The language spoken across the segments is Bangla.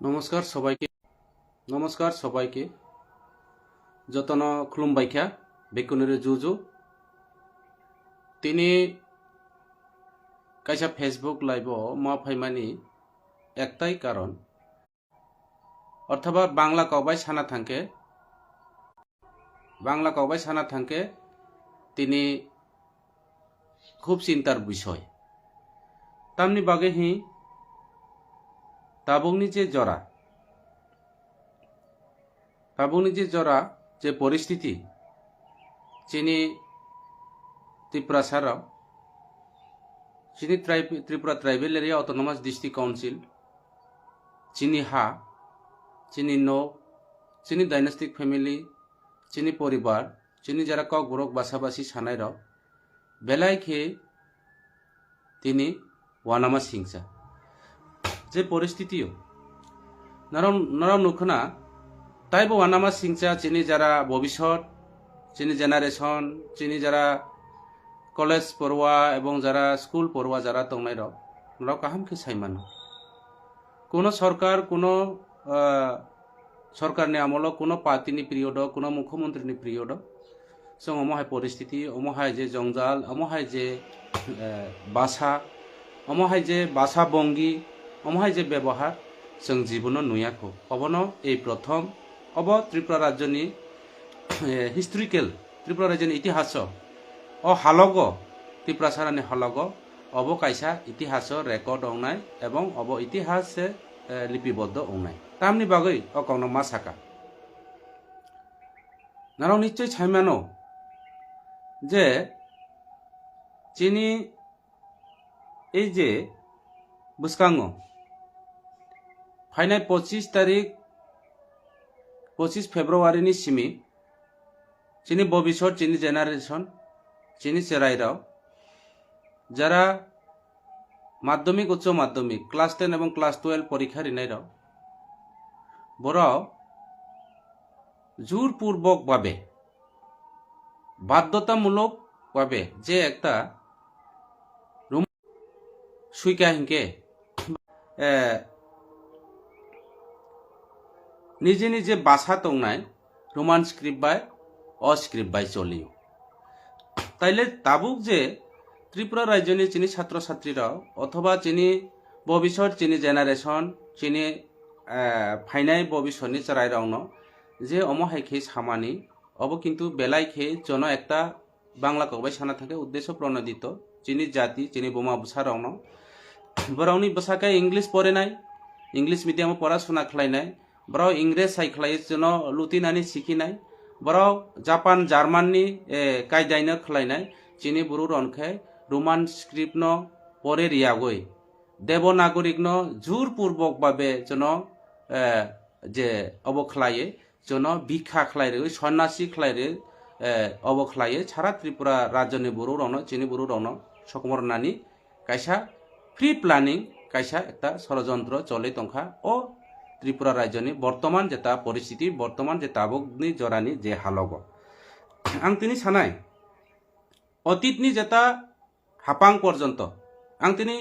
নমস্কার সবাইকে যতন খুলুমবাইখ্যা বেকুনের জুজু তিনি কাইসা ফেসবুক লাইভ মা ফাইমানি একটাই কারণ অথবা বাংলা কবাই সানা থাঙ্কে তিনি খুব চিন্তার বিষয় তামনি বাগে হি তাবুংনি যে জরা যে পরিস্থিতি চিনি ত্রিপুরা সারাও চিনি Tripura tribal area autonomous district council চিনি হা চিনি নৌ চিনি ডাইনাস্টিক ফ্যামিলি চিনি পরিবার চিনি যারা কক বরক বাসাবাসি সানাই রাও বেলায় খেয়ে তিনি ওয়ানামা সিংসা যে পরিস্থিতিও নরম নুখনা তাইব ওয়ানামা সিংসা চিনি যারা ভবিষ্যৎ চিনি জেনারেশন চিনি যারা কলেজ পড়ুয়া এবং যারা স্কুল পড়ুয়া যারা তংনাই রাও কাহামকে সাইমানো কোনো সরকারনি আমল কোনো পার্টিনি পিরিয়ড কোনো মুখ্যমন্ত্রীনি পিরিয়ড जों अमहाय परिस्थिति अमहाय जे जंजाल अमहाय जे भाषा बंगी अमहाय जे व्यवहार जों जीवन नुयाखौ अबनो ए प्रथम अब त्रिपुरा राज्यनि हिस्टोरिकल त्रिपुरा राज्यनि इतिहास हालग त्रिपुरा सारानि हालग अब कायसा इतिहास रेकर्ड औनाय एवं अब इतिहास लिपिबद्ध औनाय तामनि बागै अकाउनो मा साका नाराव निश्चय छाइमानो যে চিনি এই যে বুসকাঙ্গ ফাইনাল 25 ফেব্রুয়ারিনি সিমি চিনি ভবিষ্যৎ চিনি জেনারেশন চিনি চেরাইরাও যারা মাধ্যমিক উচ্চ মাধ্যমিক ক্লাস 10 এবং ক্লাস 12 পরীক্ষা রিনাইরাও বড়াও জোরপূর্বকভাবে বাধ্যতামূলকভাবে যে একটা সুইকা হিংকে নিজে নিজে বাসা তংনায় রোমান স্ক্রিপ্ট বাই অস্ক্রিপ্ট বাই চলিও তাইলে তাবুক যে ত্রিপুরা রাজ্যনি চিনি ছাত্রছাত্রীরাও অথবা চিনি ভবিষ্যৎ চিনি জেনারেশন চিনি ফাইনাই ভবিষ্যৎনি চারাইরাউনো যে অমহাইখে সামানি अब किंतु बेलाय खे जनो एकटा बांग्ला कबाय साना थाके उद्देश्य प्रणोदित चिनी जाति चिनी बोमा बुसारावनो बरावनी बसाके इंग्लिश पढ़ेनाय इंग्लिश मीडियम पढ़ाशुना खालायनाय बराव इंग्रेज सायख्लाय जनो लुटिनानै सिखिनाय बराव जापान जार्माननि कायदायनो खालायनाय चिनी बुरु रनखे रोमान स्क्रिप्ट न परे रियागय देवनागरिक न जोरपूर्वक भावे जनो जे अब खालाये जनो भिक्षा खालायरे सन्यासी खालायरे अब खालाये सारा त्रिपुरा राज्यनि बरु रावनो चिनी बरु रावनो सकमरनानि कायसा प्री प्लानिंग कायसा एकटा षड़यंत्र चले तंखा ओ त्रिपुरा राज्यनि बर्तमान जेता परिस्थिति बर्तमान जे ताबुकनि जरानि जे हालग आं तिनि सानाय अतीतनि जेता हापां पर्यन्त आं तिनि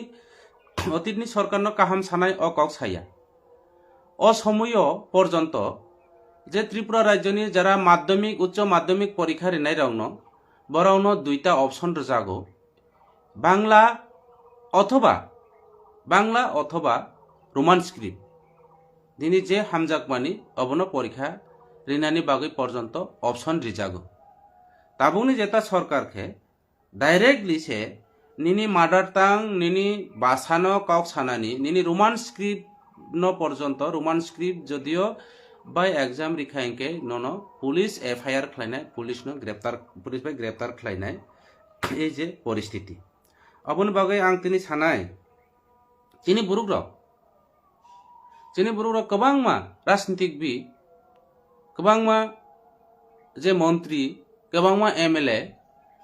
अतीतनि सरकारनो काहाम सानाय अकक साया असमय पर्यन्त जे त्रिपुरा राज्यनि जरा माध्यमिक उच्च माध्यमिक परीक्षा रिनाय रावनो बरावनो दुईटा ऑप्शन रजागो बांग्ला अथवा रोमान स्क्रिप्ट दिनी जे हामजाकमानी अबनो परीक्षा रिनानि बागै पर्यन्त ऑप्शन रिजागो ताबुनि जेता सरकार के डायरेक्टली से निनी मादार टांग निनी भाषानो काउक सानानि निनी रोमान स्क्रिप्ट न पर्यन्त रोमान स्क्रिप्ट जदियो बाय एग्जाम रिखाइंके नोनो पुलिस एफआईआर खालायनाय पुलिस बाय ग्रेप्तार खालायनाय ए जे परिस्थिति अबन बागै आं तिनि सानाय चिनी बुरुग्राव गोबांमा राजनीतिक बि गोबांमा जे मंत्री गोबांमा एमएलए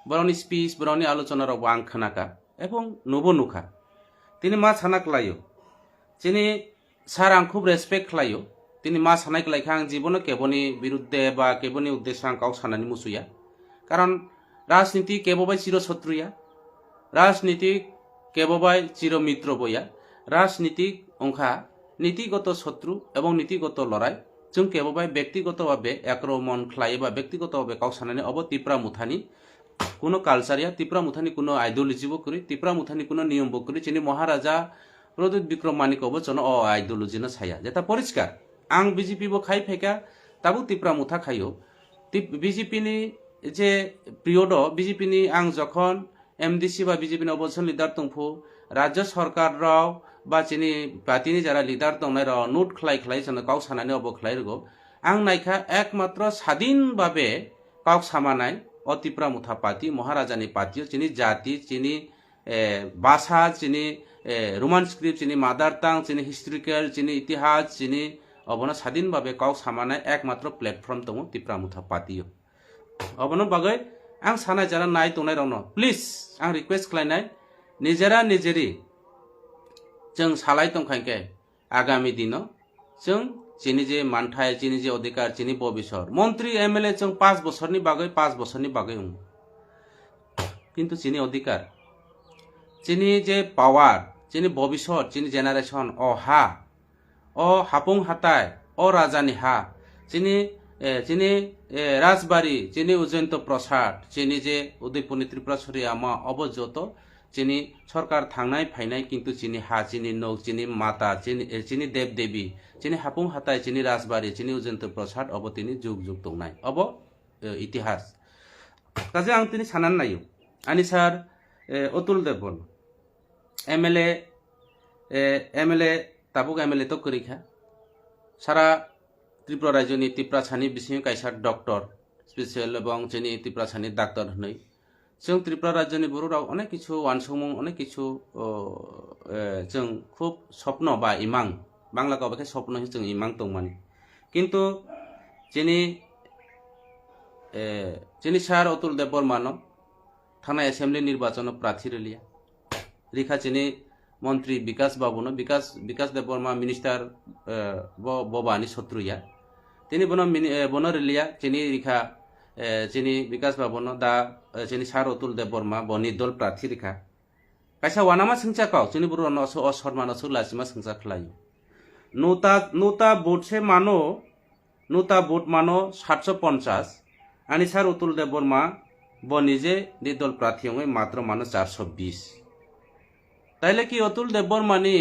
बरावनि स्पीच बरावनि आलोचना राव आं खोनाका एवं नुबो नुखा तिनि मा साना खालायो चिनी सार आं खूब रेसपेक्ट खालायो তিনি মা সানাইক লাইখা आं जीवन केबोनि बिरुद्धे बा केबोनि उद्देश्य आं काउ सानानि मुसुया कारण राजनीति केबोबाय चिर शत्रुया राजनीति केबोबाय चिर मित्र बया राजनीति अंखा নীতিগত শত্রু এবং নীতিগত লড়াই जों केवल व्यक्तिगतভাবে आक्रमण खालायोबा व्यक्तिगतভাবে कावसानानै अब तिप्रा मुथानि কোনো কালচারিয়া তিপ্রা মুথানি কোনো আইডিওলজিবো করি তিপ্রা মুথানি কোনো নিয়মবো করি চিনি মহারাজা প্রদ্যুৎ বিক্রম মানিকবো চন অ আইডিওলজিনো ছায়া যেটা পরিষ্কার আং বিজেপি বো খাই ফেকা তাবু তিপ্রা মুথা খাইও বিজেপি नि যে পিরিয়ড বিজেপি नि আং যখন এমডিসি বা বিজেপি नि অপোজিশন লিডার তংফু রাজ্য সরকার রাव বা চিনি পার্টিনি যারা লিডার দंनाय राव নোট খালাই খালাই জन कावसानानै अब खालायरगो आं नायखा एकमात्र স্বাধীনভাবে कावसामानाय अतिप्रा मुथा पार्टी महाराजानि पार्टी चिनी जाति चिनी भाषा चिनी रोमान स्क्रिप्ट चिनी मादार टांग चिनी हिस्ट्रिकल चिनी इतिहास चिनी अबनो स्वाधीन भावे कावसामानाय एकमात्र प्लेटफर्म दङ तिप्रा मुथा पार्टी अबनो बागै आं सानाय जारा नाय तंनाय रावनो प्लिज आं रिक्वेस्ट खालायनाय निजेरा निजेरि जों सालाय दंखायके आगामी दिनाव जों चिनी जे मानथाय चिनी जे अधिकार चिनी भबिष्यत मन्त्री एमएलए जों 5 बोसोरनि बागै 5 बोसोरनि बागै किन्तु चिनी अधिकार चिनी जे पावार चिनी भबिष्यत चिनी जेनारेशन अ हा अ हापुं हाताय अ राजानि हा चिनी चिनी राजबारी चिनी उजयंत प्रसाद चिनी जे उदयपुरनि त्रिपुरासुरी आमा अबजत चिनी सरकार थांनाय फायनाय किन्तु चिनी हा चिनी नौ चिनी माता चिनी देव देवी चिनी हापुं हाताय चिनी राजबारी चिनी उजयंत प्रसाद अब तिनी जुग जुग दंनाय अब इतिहास काजे आं तिनी साननानै नायो आनि सार Atul Debbarma MLA Tabuk MLA तो करिखा सारा त्रिपुरा राज्यनि तिप्रासानि बिसिं कायसा डक्टर स्पेशल एवं चिनी तिप्रासानि डाक्टर हनै जों त्रिपुरा राज्यनि बर' राव अनेक किछु वानसुमुं अनेक किछु जों खुब स्वप्न बा इमां बांला गावबाथाय स्वप्न जों इमां दंमानि किन्तु चिनी सार अतुल देवबर्मानो थानाय एसेम्बली निर्वाचन प्रार्थी रलिया रिखा चिनी मंत्री विकास बाबुनो विकास देवबर्मा मिनिस्टार बबानि शत्रुया तिनी बनो रलिया चिनी रिखा चिनी विकास बाबुनो दा चिनी सार अतुल देवबर्मा बनि दल प्रार्थी रिखा कायसा वानामा संचा काव चिनी बरनो असरमानो लासिमा संचा खलायो नोटा वोट से मानो नोटा वोट मानो 750 आनी सार अतुल देवबर्मा बनिजे दल प्रार्थी होंगे मात्र मानो 420 ताइले कि अतुल देवबर्मानि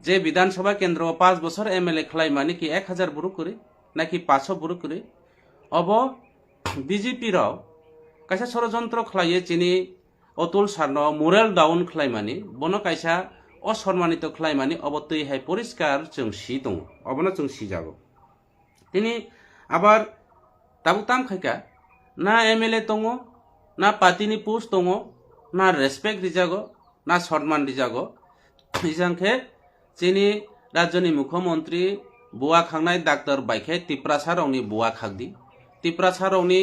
जे विधानसभा केंद्र 5 बছর एमएलए खलाई मानी कि 1000 बुरु करे ना कि 500 बुरु करे अब बीजेपी राव कैसा षड़यंत्र खलाये चिनी अतुल सारनो मोरेल डाउन खलायमानि बनो कैसा असम्मानित खलायमानि अब तैहाय परिष्कार जों सि दङ अबनो जों सि जागो तिनी आबार ताबुताम खायका ना एमएलए दङ ना पार्टीनि पोस्ट दङ ना रेसपेक्ट दिजागो ना सम्मान दिजागो इजांखे चिनी राज्यनि मुख्यमंत्री बुआ खांनाय डाक्टर बाइखे तिप्रासारावनि बुआ खागदि तिप्रासारावनि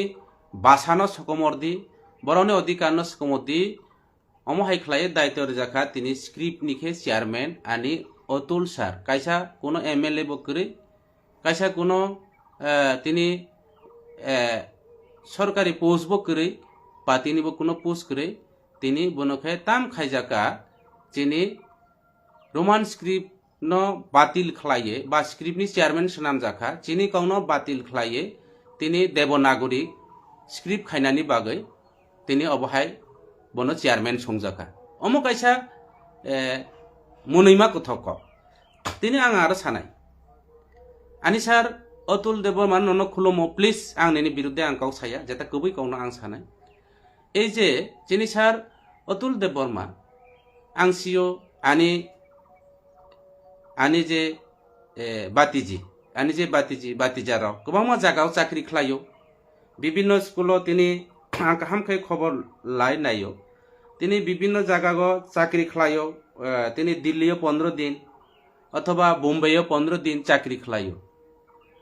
बासानो सकमरदि बरौनि अधिकारनो सकमरदि अमहाय खलाय दायित्व रिजाखा तिनी स्क्रिप्ट निखे चेयरमैन आनी अतुल सार कैसा कोनो एमएलए बकरी कैसा कोनो तिनी सरकारी पोस्ट बकरी पार्टीनि कोनो पोस्ट करे तिनी बनखे ताम खायजाका चिनी रोमान स्क्रिप्ट न बातिल खलाये बा स्क्रिप्टनि चेयरमैन नाम जाखा चिनी काउनो बातिल खलाये तिनी देवनागरी स्क्रिप्ट खायनानि बागै तिनी अबहाय बनो चेयरमैन संजाखा अमु कैसा मुनैमा कथक तिनी आं आरो सानाय आनी सार अतुल देवबर्मा ननो खुलुमो प्लिज आं नेनि बिरुद्धे आं काव साया जेता कबै काउनो आं सानाय ए जे चिनी सार अतुल देवबर्मा आं सियो आनी जे बातिजाराव गोबां जायगायाव चाकरी खलायो विभिन्न स्कुलाव तिनी हामखै खबर लाई नायो तिनी विभिन्न जगह चाकरी खलायो तिनी दिल्ली 15 दिन अथवा मुंबई 15 दिन चाकरी खलायो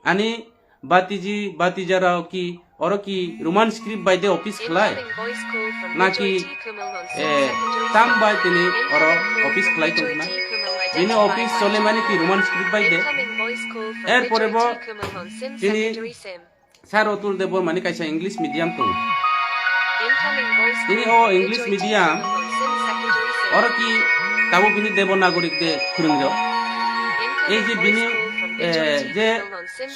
आनी बातिजाराव की और की रोमान स्क्रिप्ट बायदे ऑफिस खलाय ना कि ताम बाय तिनी और ऑफिस खलाय तंगना बिनि ऑफिस चले माने कि रोमान स्क्रिप्ट बायदे एर परेबो तिनी सार अतुल देवबर्मानि कैसा इंग्लिश मीडियम तो तिनी ओ इंग्लिश मीडियम और की ताबो बिनि देवनागरिक दे फोरोंजो এই যে বিনি যে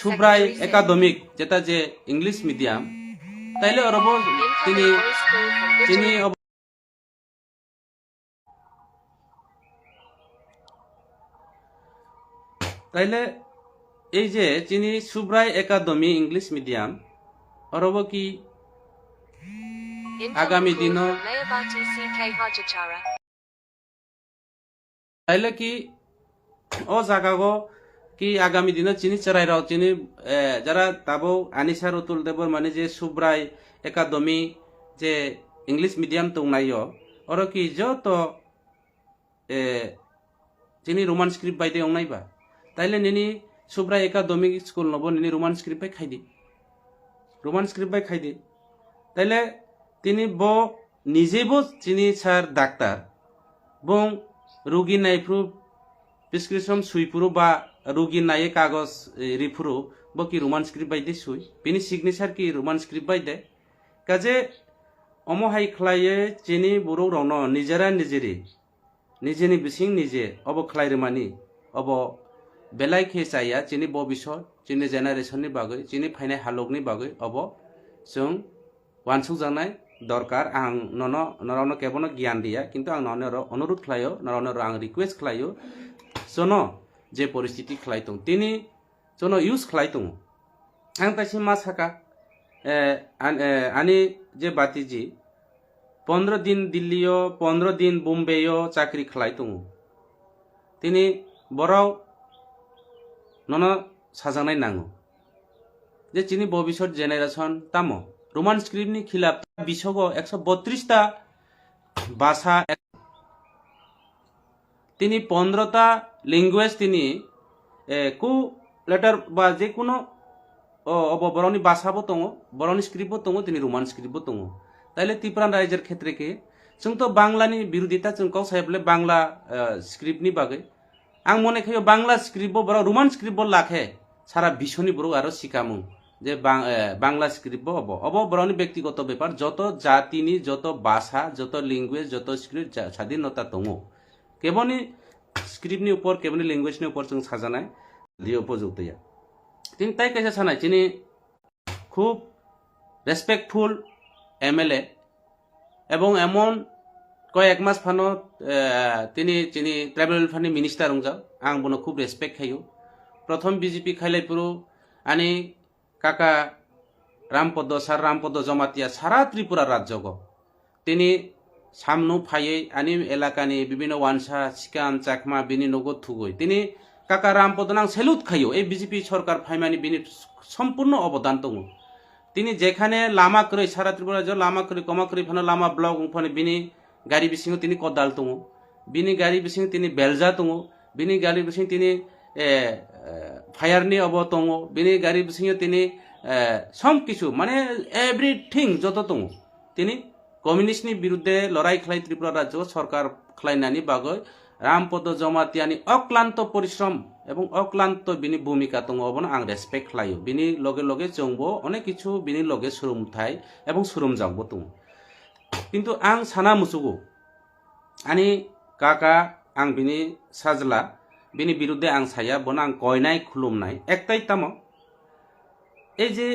সুব্রাই একাডেমিক যেটা যে ইংলিশ মিডিয়াম তাইলে অরব তিনি তিনি তাইলে এই যে চিনি সুব্রাই একাডেমি ইংলিশ মিডিয়াম অরব কি আগামী দিন তাইলে কি ও জাগাগো কি আগামী দিনে চিনি চেরাইরাও চিনি যারা তাবো আনিসার উতুল দেবর মানে যে সুব্রাই একাডেমি যে ইংলিশ মিডিয়াম তংনাইও অর কি যত চিনি রোমান স্ক্রিপ্ট বাইদে অংনাইবা তাইলে নিনি সুব্রাই একাডেমিক স্কুল নব নিনি রোমান স্ক্রিপ্ট বাই খাইদি রোমান স্ক্রিপ্ট বাই খাইদি তাইলে তিনি ব নিজেবো চিনি স্যার ডাক্তার বং রুগী নাইফ্রু প্রেসক্রিপশন সুইফুরু বা রুগী নাইয়ে কাগজ রিফুরু ব কি রোমান স্ক্রিপ্ট বাইদে সুই বিনি সিগনেচার কি রোমান স্ক্রিপ্ট বাইদে কাজে অমহাই খ্লাইয়ে চিনি বড় রন নিজেরা নিজেরি নিজেনি বিসিং নিজে অব খ্লাইরমানি অব বেলাই খে চাইয়া চিনি ব বিষয় চিনি জেনারেশনनि बागै चिनि फाइनाय हालकनि बागै अब जों वानसुक जानाय दरकार आं नरनो केबनो ज्ञान दिया किन्तु आं नरनो अनुरोध खालायो नरनो आं रिक्वेस्ट खालायो जनो जे परिस्थिति खालायतों तिनि जनो यूज खालायतों आं ताइसे मा साका आनि जे बातिजी 15 दिन दिल्लीयो 15 दिन बम्बेयो चाकरी खालायतों तिनि बराव ननो साजानाय नांगौ जे चिनि भबिष्यत जेनारेशन तामो रोमान स्क्रिप्टनि खिलाफ बिसगो 132टा भाषा তিনি 15টা ল্যাঙ্গুয়েজ তিনি কু লেটার বা যে কোনো বরনি ভাষাবো দङ বরনি স্ক্রিপ্টবো দङ তিনি রোমান স্ক্রিপ্টবো দङ তাইলে ত্রিপুরা রাজ্যের ক্ষেত্রে কে जों तो बांग्लानि बिरोधिता जों काउ साहेबले बांग्ला स्क्रिप्टनि बागै आं मने खायो बांग्ला स्क्रिप्टबो बर रोमान स्क्रिप्टबो लाखे सारा बिश्वनि बर आरो सिकामु যে বাংলা স্ক্রিপ্ট অব বরনি ব্যক্তিগত ব্যাপার যত জাতিনি যত ভাষা যত ল্যাঙ্গুয়েজ যত স্ক্রিপ্ট স্বাধীনতা দङ কেবনি স্ক্রিপ্টनि উপর কেবনি ল্যাঙ্গুয়েजनि উপর जों সাজাनाय लिए उपयुक्तया তিনি তাই কাছে সানাय তিনি খুব রেসপেক্টফুল এমএলএ এবং এমন কয়েক মাস ফানো তিনি তিনি ট্রাইবেল ফানি মিনিস্টার রংজাও आं বনো খুব রেসপেক্ট খাইও প্রথম বিজেপি খাইলাইপুরু আনি কাকা রামপদ সার রামপদ জমাতিয়া সারা ত্রিপুরা রাজ্যগ তিনি সামনু ফাইয়ে আনি এলাকানি বিভিন্ন ওয়ানসা সিকাম চাকমা বিনি নগদ থুগই তিনি কাকা রামপদ নাং সেলুট খাইও এই বিজেপি সরকার ফাইমানি বিনি সম্পূর্ণ অবদান দङ তিনি যেখানে লামা করে সারা ত্রিপুরা রাজ্য লামা করে কমা করে ফানো লামা ব্লক ফানে বিনি গাড়ি বিসিং তিনি কদাল দङ বিনি গাড়ি বিসিং তিনি বেলজা দङ বিনি গাড়ি বিসিং তিনি ফায়ারনি অব দङ বিনি গাড়ি বিসিং তিনি সব কিছু মানে এভরিথিং যত দङ তিনি কমিউনিস্টनि বিরুদ্ধে লড়াই খালাই ত্রিপুরা রাজ্য সরকার খালাইনানি বাগৈ রামপদ জমাতিয়ানি অক্লান্ত পরিশ্রম এবং অক্লান্ত বিনি ভূমিকা দङ অবন आं রেসপেক্ট খালাयो বিনি লগে লগে जोंबो অনেক কিছু বিনি লগে সুরুমথাই এবং সুরুমজাगबो दङ কিন্তু आं साना मुसुगो आनि काका आं बिनि साजला बिनि बिरुद्धे आं साया बना आं कयनाय खुलुमनाय एकटाই ताम এই যে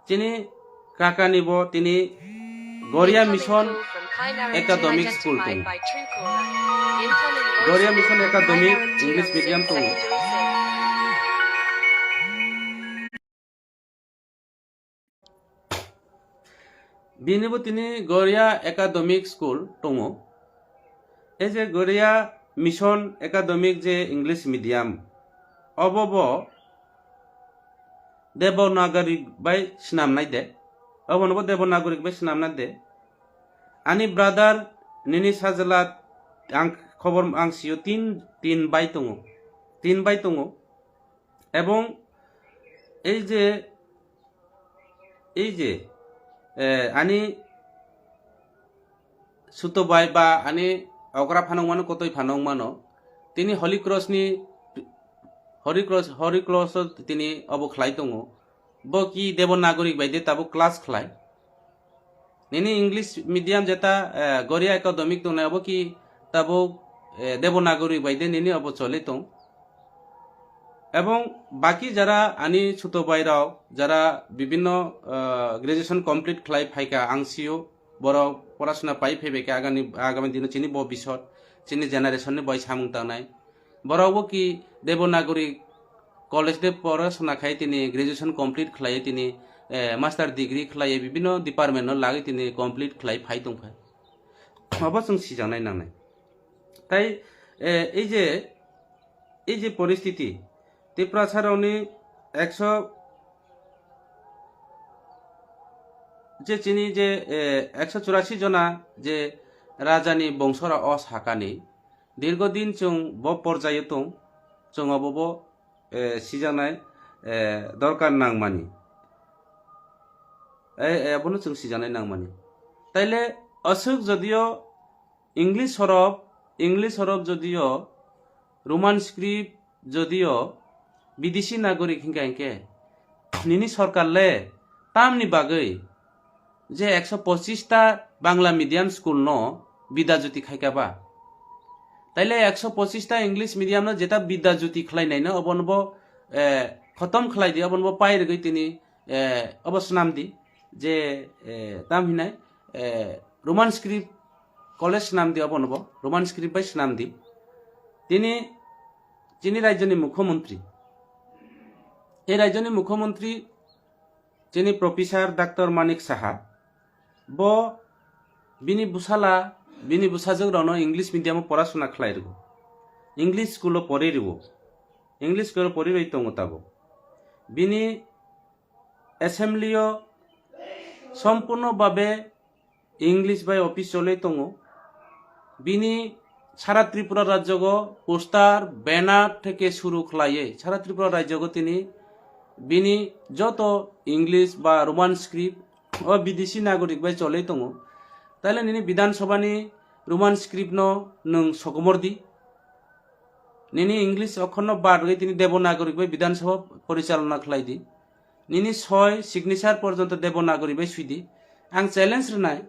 যিনি কাকা নিব তিনি গরিয়া মিশন একাডেমিক স্কুল দङ Garia mission academic English medium दङ बिनिबो तिनी गरिया एकाडेमिक स्कुल दङ এই যে গরিয়া মিশন একাডেমিক যে इंग्लिश মিডিয়াম অবব দেবনাগরিক বাই সিনামনাই দে অবনব দেবনাগরিক বাই সিনামনাই দে আনি ব্রাদার নিনি সাজলা आं খবর आं সিও তিন বাই দङ এবং এই যে আনি সুতবাই বা আনি অগ্রা ফানং মানো কতই ফানং মানো তিনি হরিক্রস তিনি অব খালাই দङ ব কি দেবনাগরিক বাইদে তাবো ক্লাস খালাই নিনি इंग्लिश মিডিয়াম যেটা গরিয়া একাডেমিক দङ অব কি তাবো দেবনাগরিক বাইদে নিনি অব চলে দङ এবং বাকি যারা আনি ছোট বাইরাও যারা বিভিন্ন গ্রাজুয়েশন কমপ্লিট খাই ফাইকা আংসিও বড় পড়াশোনা পাই ফেবেকে আগামী দিনে চিনি ভবিষ্যৎ চিনি জেনারেশননি বয় সামুং তানাই বড়াবো কি দেবনাগরিক কলেজ দে পড়াশোনা খাই তিনি গ্রাজুয়েশন কমপ্লিট খাই তিনি মাস্টার ডিগ্রি খাই বিভিন্ন ডিপার্টমেন্ট লাগে তিনি কমপ্লিট খাই ফাই দंफाय মাবা जों সিজানাय নাंनाय তাই এই যে পরিস্থিতি ত্রিপুরা ছাড়াওনি 184 जना যে রাজানি বংশরা অসাকানি দীর্ঘদিন जों ब পর্যায়ে दं जों अबो সিজানাय দরকার নাংমানি এবনো जों সিজানাय নাংমানি তাইলে অসুখ যদিও ইংলিশ হরফ যদিও রোমান স্ক্রিপ্ট যদিও বিদেশি নাগরিক হিংকে নিনি সরকারলে তামনি বাগৈ যে 125টা বাংলা মিডিয়াম স্কুল ন বিদ্যাজ্যোতি খাইকাবা তাইলে 125টা ইংলিশ মিডিয়াম ন যেটা বিদ্যাজ্যোতি খাইনাই না অবনব খতম খাই দি অবনব পাইর গই তিনি অবশ্য নাম দি যে তাম হিনাই রোমান স্ক্রিপ্ট কলেজ নাম দি অবনব রোমান স্ক্রিপ্ট বাইস নাম দি তিনি রাজ্যনি মুখ্যমন্ত্রী এই রাজ্যনি মুখ্যমন্ত্রী যিনি প্রফেসর ডাক্তার মানিক সাহা ব বিনি বুসাজোं রন ইংলিশ মিডিয়াম পড়াশোনা খাইরগো ইংলিশ স্কুল পড়িরগো ইংলিশ স্কুল পড়িরই দङ তাবো বিনি অ্যাসেম্বলিও সম্পূর্ণভাবে ইংলিশ বাই অফিস চলে দङ বিনি সারা ত্রিপুরা রাজ্যগ পোস্টার ব্যানার থেকে শুরু খাইয়ে সারা ত্রিপুরা রাজ্যগ তিনি বিনি যত ইংলিশ বা রোমান স্ক্রিপ্ট ও বিদেশি নাগরিক বাই চলে দङ তাইলে নিনি বিধানসভানি রোমান স্ক্রিপ্ট নং সকমরদি নিনি ইংলিশ অক্ষর বাদ গই তিনি দেবনাগরিক বাই বিধানসভা পরিচালনা খাইদি নিনি 6 সিগনেচার পর্যন্ত দেবনাগরিক বাই সুইদি আং চ্যালেঞ্জ রনাই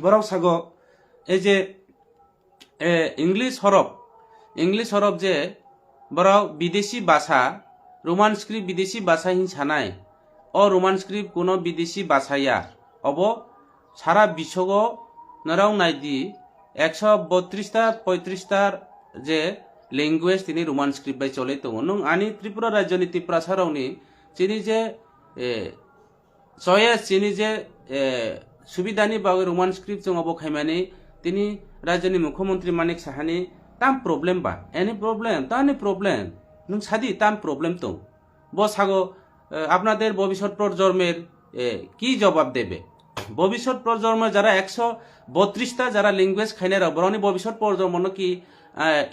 বরাও সাগো এই যে ইংলিশ হরফ যে বরাও বিদেশি ভাষা রোমান স্ক্রিপ্ট বিদেশি ভাষা হিন সানাই ও রোমান স্ক্রিপ্ট কোনো বিদেশি ভাষাইয়া অব সারা বিশ্বগ নরাও নাইদি 132টা 35টার যে ল্যাঙ্গুয়েজ তিনি রোমান স্ক্রিপ্ট বাই চলে দङ নং আনি ত্রিপুরা রাজ্যনি ত্রিপুরা সারাওনি চিনি যে চয়েস চিনি যে সুবিধানি বাগৈ রোমান স্ক্রিপ্ট जों অব খাইমানি তিনি রাজ্যনি মুখ্যমন্ত্রী মানিক সাহানি তাম প্রবলেম বা এনি প্রবলেম তানি প্রবলেম নং সাদি তাম প্রবলেম দङ বসাগো আপনাদের ভবিষ্যৎ প্রজন্মের কি জবাব দেবে ভবিষ্যৎ প্রজন্মের যারা 132টা যারা ল্যাঙ্গুয়েজ খাইনারা বরনি ভবিষ্যৎ প্রজন্ম কি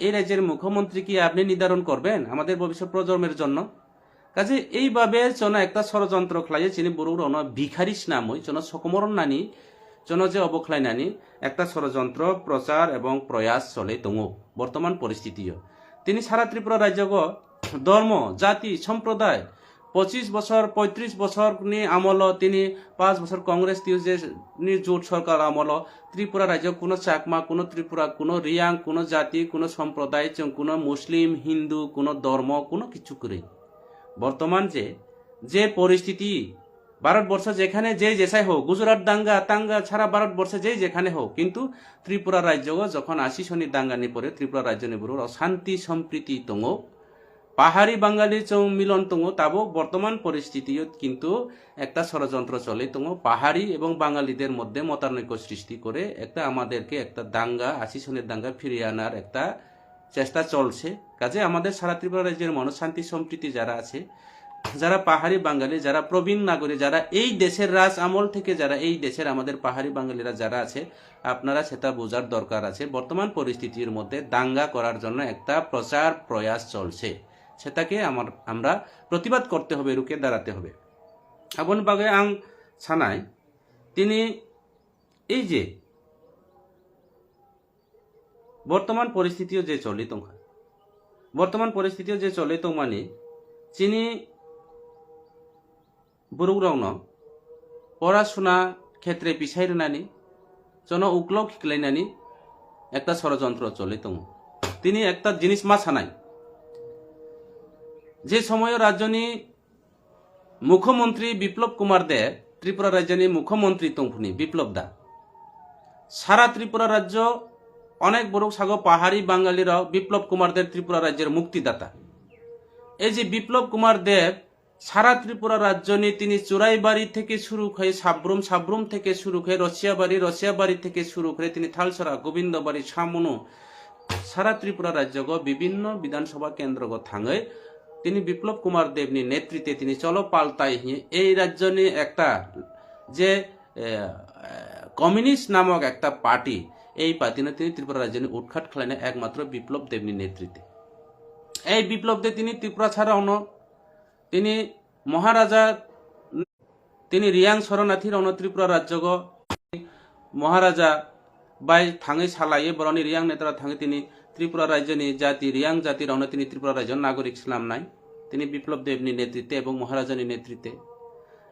এই রাজ্যের মুখ্যমন্ত্রী কি আপনি নির্ধারণ করবেন আমাদের ভবিষ্যৎ প্রজন্মের জন্য কাজে এইভাবে চন একটা ষড়যন্ত্র খাইয়ে চিনি বড়ুর অন ভিখারিস নাম হই চন সকমরণ নানি চন যে অবখ্লাইনানি একটা ষড়যন্ত্র প্রচার এবং প্রয়াস চলে দङ বর্তমান পরিস্থিতিও তিনি সারা ত্রিপুরা রাজ্যগ ধর্ম জাতি সম্প্রদায় 25 বছর 35 বছর নি আমল তিনি 5 বছর কংগ্রেস যে জোট সরকার আমল ত্রিপুরা রাজ্য কোনো চাকমা কোনো ত্রিপুরা কোনো রিয়াং কোনো জাতি কোনো সম্প্রদায় কোনো মুসলিম হিন্দু কোনো ধর্ম কোনো কিছু করে বর্তমান যে পরিস্থিতি ভারতবর্ষ যেখানে যে যেসাই হোক গুজরাট দাঙ্গা ছাড়া ভারতবর্ষ যেখানে হোক কিন্তু ত্রিপুরা রাজ্য যখন 80 সনি দাঙ্গা নি পরে ত্রিপুরা রাজ্য নিবুর শান্তি সম্প্রীতি দङ পাহাড়ি বাঙালি চৌ মিলন দङ তাবো বর্তমান পরিস্থিতি কিন্তু একটা ষড়যন্ত্র চলে দङ পাহাড়ি এবং বাঙালিদের মধ্যে মতানৈক্য সৃষ্টি করে একটা আমাদেরকে একটা দাঙ্গা 80 সনের দাঙ্গা ফিরিয়ে আনার একটা চেষ্টা চলছে কাজে আমাদের সারা ত্রিপুরা রাজ্যের মানুষ শান্তি সম্প্রীতি যারা আছে যারা পাহাড়ি বাঙালি যারা প্রবীণ নাগরিক যারা এই দেশের রাজ আমল থেকে যারা এই দেশের আমাদের পাহাড়ি বাঙালিরা যারা আছে আপনারা সেটা বোঝার দরকার আছে বর্তমান পরিস্থিতির মধ্যে দাঙ্গা করার জন্য একটা প্রচার প্রয়াস চলছে সেটাকে আমরা প্রতিবাদ করতে হবে রুখে দাঁড়াতে হবে আপন বাগে আং সানাই তিনি এই যে বর্তমান পরিস্থিতিও যে চলে দङ বর্তমান পরিস্থিতিও যে চলে দङ মানে চিনি বরুগ্রাউন পড়াশোনা ক্ষেত্রে পিছাইরানি জন উকলক খিকলাইনানি একটা ষড়যন্ত্র চলে দङ তিনি একটা জিনিস মা সানাই যে সময় রাজ্যনি মুখ্যমন্ত্রী বিপ্লব কুমার দেব ত্রিপুরা রাজ্যনি মুখ্যমন্ত্রী তংফুনি বিপ্লব দা সারা ত্রিপুরা রাজ্য অনেক বড় সাগো পাহাড়ি বাঙালিরাও বিপ্লব কুমার দেব ত্রিপুরা রাজ্যের মুক্তিদাতা। এই যে বিপ্লব কুমার দেব সারা ত্রিপুরা রাজ্য নিয়ে তিনি চোরাইবাড়ি থেকে শুরু করে সাব্রুম থেকে শুরু করে রসিয়াবাড়ি থেকে শুরু করে তিনি থালসরা গোবিন্দবাড়ি সামনু সারা ত্রিপুরা রাজ্য বিভিন্ন বিধানসভা কেন্দ্র থাঙে তিনি বিপ্লব কুমার দেবনি নেতৃত্বে তিনি চলো পাল্টাই এই রাজ্য নিয়ে একটা যে কমিউনিস্ট নামক একটা পার্টি এই পার্টি না তিনি ত্রিপুরা রাজ্য নিয়ে উৎখাট খেলেন একমাত্র বিপ্লব দেবনি নেতৃত্বে। এই বিপ্লব দেব তিনি ত্রিপুরা ছাড়া অন্য তিনি মহারাজা তিনি রিয়াং শরণার্থীর অন্য ত্রিপুরা রাজ্য মহারাজা বাই থাঙে সালাইয়ে বরনি রিয়াং নেতারা থাঙে তিনি ত্রিপুরা রাজ্যনি জাতি রিয়াং জাতির অন্য তিনি ত্রিপুরা রাজ্য নাগরিক ছিলাম নাই তিনি বিপ্লব দেবনি নেতৃত্বে এবং মহারাজানি নেতৃত্বে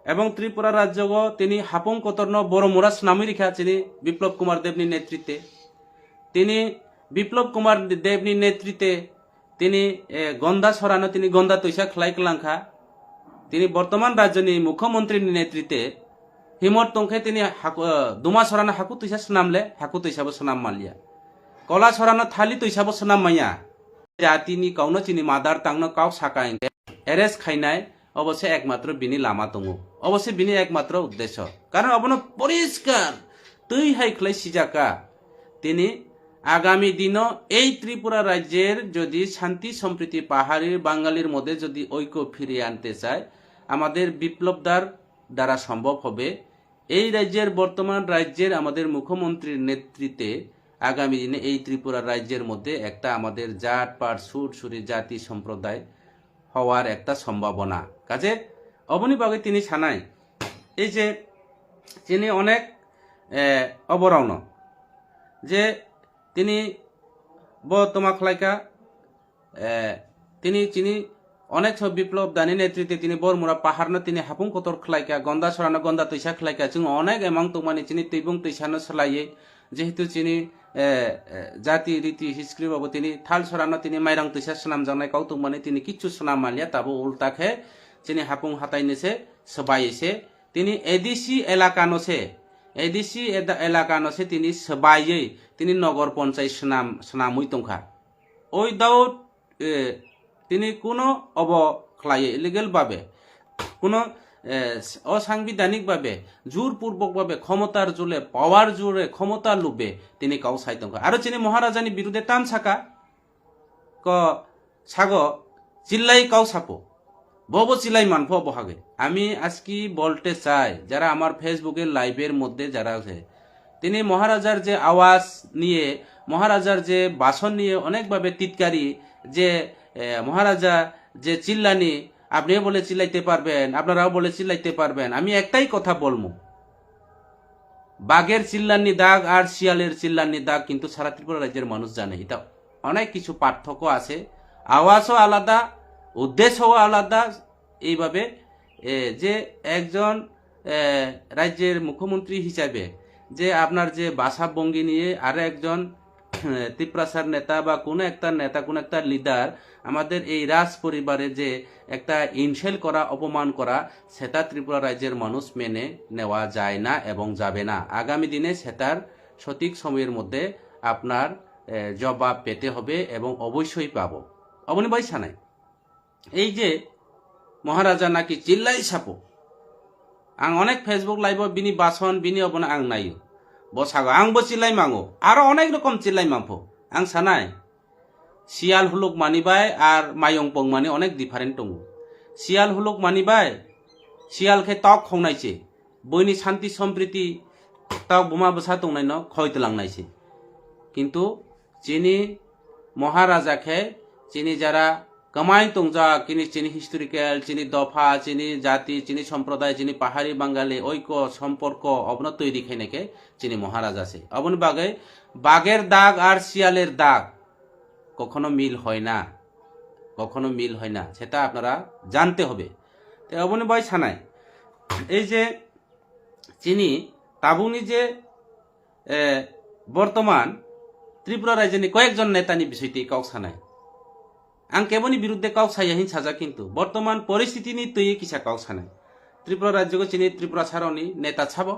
এবং ত্রিপুরা রাজ্য তিনি হাপং কতর্ন বড় মোরাস নামে রেখা তিনি বিপ্লব কুমার দেবনি নেতৃত্বে তিনি বিপ্লব কুমার দেবনি নেতৃত্বে তিনি গন্দা সরানো তিনি গন্দা তৈসা খেলাই কলাংখা তিনি বর্তমান রাজ্যনি মুখ্যমন্ত্রীর নেতৃত্বে হিমর তংখে তিনি দুমা সরানো হাকু তৈসা সোনামলে হাকু তৈসাবো সোনাম মালিয়া কলা সরানো থালি তৈসাবো সোনাম মাইয়া জাতিनि কাউनो चिनि मादार टांगनो काउ साकाय एरेस्ट खाइनाय अवश्य एकमात्र बिनि लामा दङ अवश्य बिनि एकमात्र उद्देश्य कारण अबनो परिष्कार तै हाइख्लाय सिजाका তিনি আগামী দিন এই ত্রিপুরা রাজ্যের যদি শান্তি সম্প্রীতি পাহাড়ি বাঙালির মধ্যে যদি ঐক্য ফিরিয়ে আনতে চায় আমাদের বিপ্লবদার দ্বারা সম্ভব হবে। এই রাজ্যের বর্তমান রাজ্যের আমাদের মুখ্যমন্ত্রীর নেতৃত্বে আগামী দিনে এই ত্রিপুরা রাজ্যের মধ্যে একটা আমাদের জাত পাট সুরসুরি জাতি সম্প্রদায় হওয়ার একটা সম্ভাবনা কাজে অবনি বাগে তিনি সানায় এই যে তিনি অনেক অবরাউন যে তিনি বর্তমান খালাইকা তিনি চিনি অনেক সব বিপ্লব দানি নেতৃত্বে তিনি বরমুরা পাহাড়নো তিনি হাপুং কতর খালাইকা গন্দা সরানো গন্দা তৈসা খালাইকা जों অনেক এমাং তমানি চিনি তৈবং তৈসানো সোলাইয়ে যেহেতু চিনি জাতি রীতি হিস্ট্রি বাবু তিনি থাল সরানো তিনি মাইরাং তৈসা সোনাম জানাই কাউ তমানি তিনি কিচ্ছু সোনাম মালিয়া তাবো উল্টাখে চিনি হাপুং হাতাইনেছে সবাইছে তিনি এডিসি এলাকানছে এডিসি এলাকানছে তিনি সবাইয়ে তিনি নগর পঞ্চায়েত সোনামুই তংখা ওই দাও তিনি কোনো অবখলায়ে ইলিগেল ভাবে কোনো অসাংবিধানিক ভাবে জোরপূর্বক ভাবে ক্ষমতার জোরে পাওয়ার জোরে ক্ষমতার লোভে তিনি কাউ সাইতং আরো চিনি মহারাজানি বিরুদ্ধে টান ছাকা ক ছাগ চিল্লাই কাউ সাপো বব চিল্লাই মানফ বহাগে আমি আজকে বলতে চাই যারা আমার ফেসবুকের লাইভের মধ্যে যারা আছে তিনি মহারাজার যে আওয়াজ নিয়ে মহারাজার যে ভাষণ নিয়ে অনেকভাবে টিটকারি যে মহারাজা যে চিল্লানি আপনিও বলে চিল্লাইতে পারবেন আপনারাও বলে চিল্লাইতে পারবেন আমি একটাই কথা বলবো বাঘের চিল্লানি দাগ আর শিয়ালের চিল্লানি দাগ কিন্তু সারা ত্রিপুরা রাজ্যের মানুষ জানে এটা অনেক কিছু পার্থক্য আছে আওয়াজও আলাদা উদ্দেশ্যও আলাদা এইভাবে যে একজন রাজ্যের মুখ্যমন্ত্রী হিসাবে যে আপনার যে ভাষা ভঙ্গি নিয়ে আর একজন ত্রিপ্রাসার নেতা বা কোনো একটা নেতা কোনো একটা লিডার আমাদের এই রাজ পরিবারে যে একটা ইনসেল করা অপমান করা সেটা ত্রিপুরা রাজ্যের মানুষ মেনে নেওয়া যায় না এবং যাবে না আগামী দিনে সেটার সঠিক সময়ের মধ্যে আপনার জবাব পেতে হবে এবং অবশ্যই পাবো অবনি ভাই সানাই এই যে মহারাজা নাকি চিল্লাই সাপো আং অনেক ফেসবুক লাইভ বিনি বাসন বিনি অবনা আং নাইও বসাগো আংবো চিল্লাই মাঙো আরো অনেক রকম চিল্লাই মাংফো আং সানাই শিয়াল হুলুক মানিবাই আর মায়ং পং মানি অনেক ডিফারেন্ট দङ শিয়াল হুলুক মানিবাই শিয়ালखे तक खंनायसे बयनि शांति सम्प्रीति तक बुमा बसा दंनाय न खयतलांनायसे किन्तु चिनी महाराजाखे चिनी যারা कमाई तंजा किनी चिनी हिस्टोरिकल चिनी दफा चिनी जाति चिनी सम्प्रदाय चिनी पाहाड़ी बांगाली ऐक्य सम्पर्क अबन तैरी खाइनायखे चिनी महाराजा से अबन बागे बाघेर दाग और शियालेर दाग কখনো মিল হয় না কখনো মিল হয় না সেটা আপনারা জানতে হবে তো অবনি ভাই সানায় এই যে চিনি তাবুনি যে বর্তমান ত্রিপুরা রাজ্যনি কয়েকজন নেতানি বিষয়টি কাউ সানায় आं केबोनी बिरुद्धे काउ सायाहिन साजा किन्तु बर्तमान परिस्थितिनि तैये किसा काउ सानाय त्रिपुरा राज्यको चिनि त्रिपुरा सारनि नेता छाबो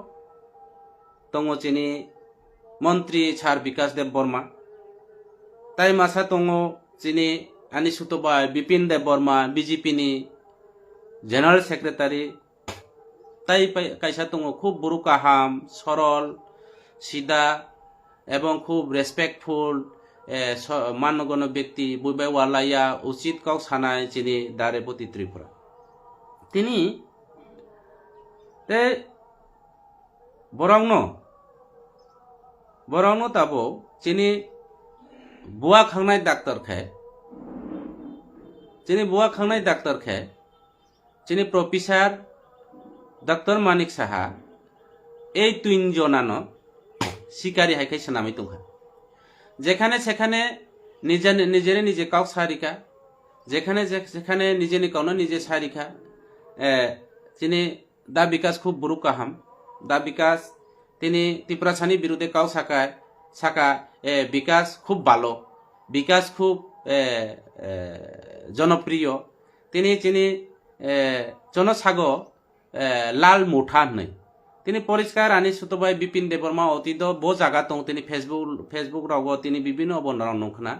दङ चिनि मन्त्री सार विकास देव बर्मा ताई मासा दङ चिनि आनि सुतबाय बिपिन देव बर्मा बीजेपी नि जेनारेल सेक्रेटारि ताई कायसा दङ खूब बरु काहाम सरल सिदा एवं खूब रेसपेक्टफुल मानगण व्यक्ति बुबाई वालाया उचित काउ सानाय चिनि दारेपति त्रिपुरा तिनी ते बरावनो ताबो चिनि बुआ खांनाय डाक्टर खे चिनि प्रोफेसर डॉक्टर मानिक साहा ए तुइन जनानो शिकारी हाइखाय सनामी दंखा जेखाने सेखाने निजेरे निजे काउ सारिका जेखाने निजेनि काउनो निजे सारिका चिनि दा विकास खूब बुरु काहाम दा विकास तिनी त्रिपुरासानि बिरुद्धे काउ साका विकास खूब भालो विकास खूब जनप्रिय तिनी चिनि जनसागो लाल मुठा नै तिनी परिष्कार आनि सुतबाय बिपिन देबबर्मा अतीत बो जागा दं तिनी फेसबुक रावगो तिनी विभिन्न अबनाराव नंखना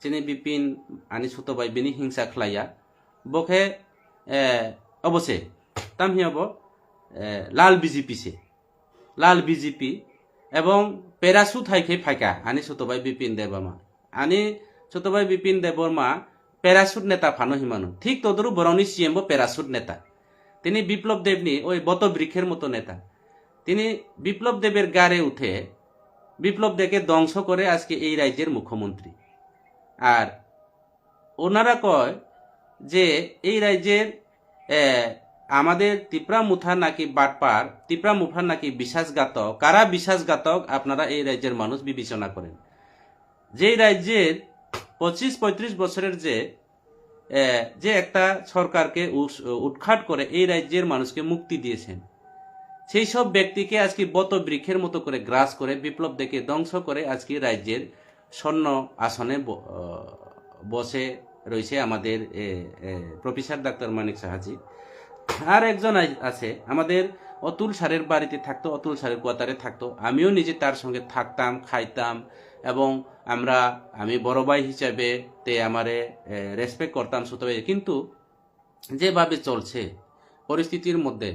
चिनि बिपिन आनि सुतबाय बिनि हिंसा खलाया बखे अबसे तामहियाबो लाल बीजेपी एवं पेरासुट हाइखे फाइका आनि सुतबाय बिपिन देबबर्मा आनि सुतबाय बिपिन देबबर्मा पेरासुट नेता फानो हिमानो ठीक तदरु बरौनी सीएम बो पेरासुट नेता तिनी विप्लव देवनी ओई बत बृक्षेर मतो नेता तिनी विप्लव देवेर गारे उठे विप्लव देवके ध्वंस करे आजके এই রাজ্যের মুখ্যমন্ত্রী আর ওনারা কয় যে এই রাজ্যের আমাদের ত্রিপুরা মুথা নাকি বাটপার ত্রিপুরা মুফা নাকি বিশ্বাসঘাতক কারা বিশ্বাসঘাতক আপনারা এই রাজ্যের মানুষ বিবেচনা করেন যে রাজ্যের 25-35 বছরের যে একটা সরকারকে উৎখাট করে এই রাজ্যের মানুষকে মুক্তি দিয়েছেন সেই সব ব্যক্তিকে আজকে বত বৃক্ষের মতো করে গ্রাস করে বিপ্লব দেখে ধ্বংস করে আজকে রাজ্যের স্বর্ণ আসনে বসে রয়েছে আমাদের প্রফেসর ডাক্তার মানিক সাহাজি আর একজন আছে আমাদের অতুল স্যারের বাড়িতে থাকতো অতুল স্যারের কোয়ার্টারে থাকতো আমিও নিজে তার সঙ্গে থাকতাম খাইতাম এবং আমি বড় ভাই হিসেবে তে আমারে রেসপেক্ট করতাম সুতরাং কিন্তু যেভাবে চলছে পরিস্থিতির মধ্যে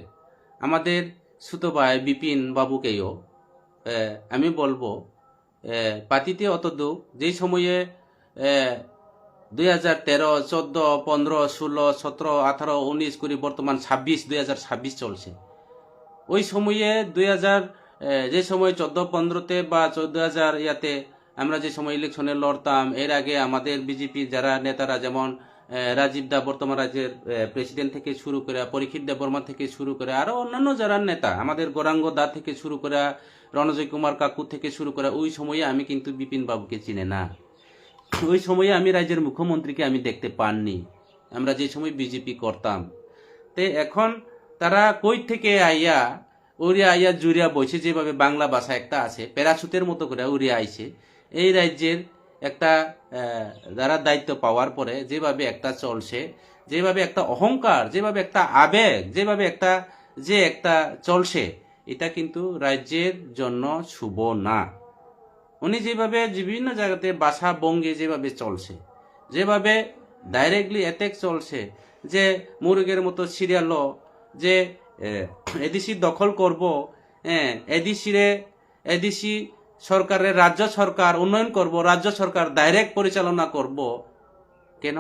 আমাদের সুতো ভাই বিপিন বাবুকেও আমি বলবো পাতিতে অতদূর যেই সময়ে 2013, 14, 15, 16, 17, 18, 19 করে বর্তমান 2026 চলছে ওই সময়ে 2000 যে সময় 14-15তে বা 14,000 ইয়াতে আমরা যে সময় ইলেকশনে লড়তাম এর আগে আমাদের বিজেপি যারা নেতারা যেমন রাজীব দা বর্তমান রাজ্যের প্রেসিডেন্ট থেকে শুরু করে পরীক্ষিত দেববর্মা থেকে শুরু করে আরো অন্যান্য যারা নেতা আমাদের গৌরাঙ্গ দা থেকে শুরু করে রণজয় কুমার কাকু থেকে শুরু করে ওই সময়ে আমি কিন্তু বিপিন বাবুকে চিনি না ওই সময়ে আমি রাজ্যের মুখ্যমন্ত্রীকে আমি দেখতে পাননি আমরা যে সময় বিজেপি করতাম তে এখন তারা কই থেকে আইয়া উড়িয়া আইয়া জুড়িয়া বসে যেভাবে বাংলা ভাষা একটা আছে প্যারাসুটের মতো করে উড়িয়া আইছে এই রাজ্যের একটা যারা দায়িত্ব পাওয়ার পরে যেভাবে একটা চলছে যেভাবে একটা অহংকার যেভাবে একটা আবেগ যেভাবে একটা চলছে এটা কিন্তু রাজ্যের জন্য শুভ না উনি যেভাবে বিভিন্ন জায়গাতে ভাষা বঙ্গে যেভাবে চলছে যেভাবে ডাইরেক্টলি অ্যাটাক চলছে যে মুরগের মতো সিরিয়াল যে এডিসি দখল করব এডিসি সরকারের রাজ্য সরকার উন্নয়ন করব রাজ্য সরকার ডাইরেক্ট পরিচালনা করব কেন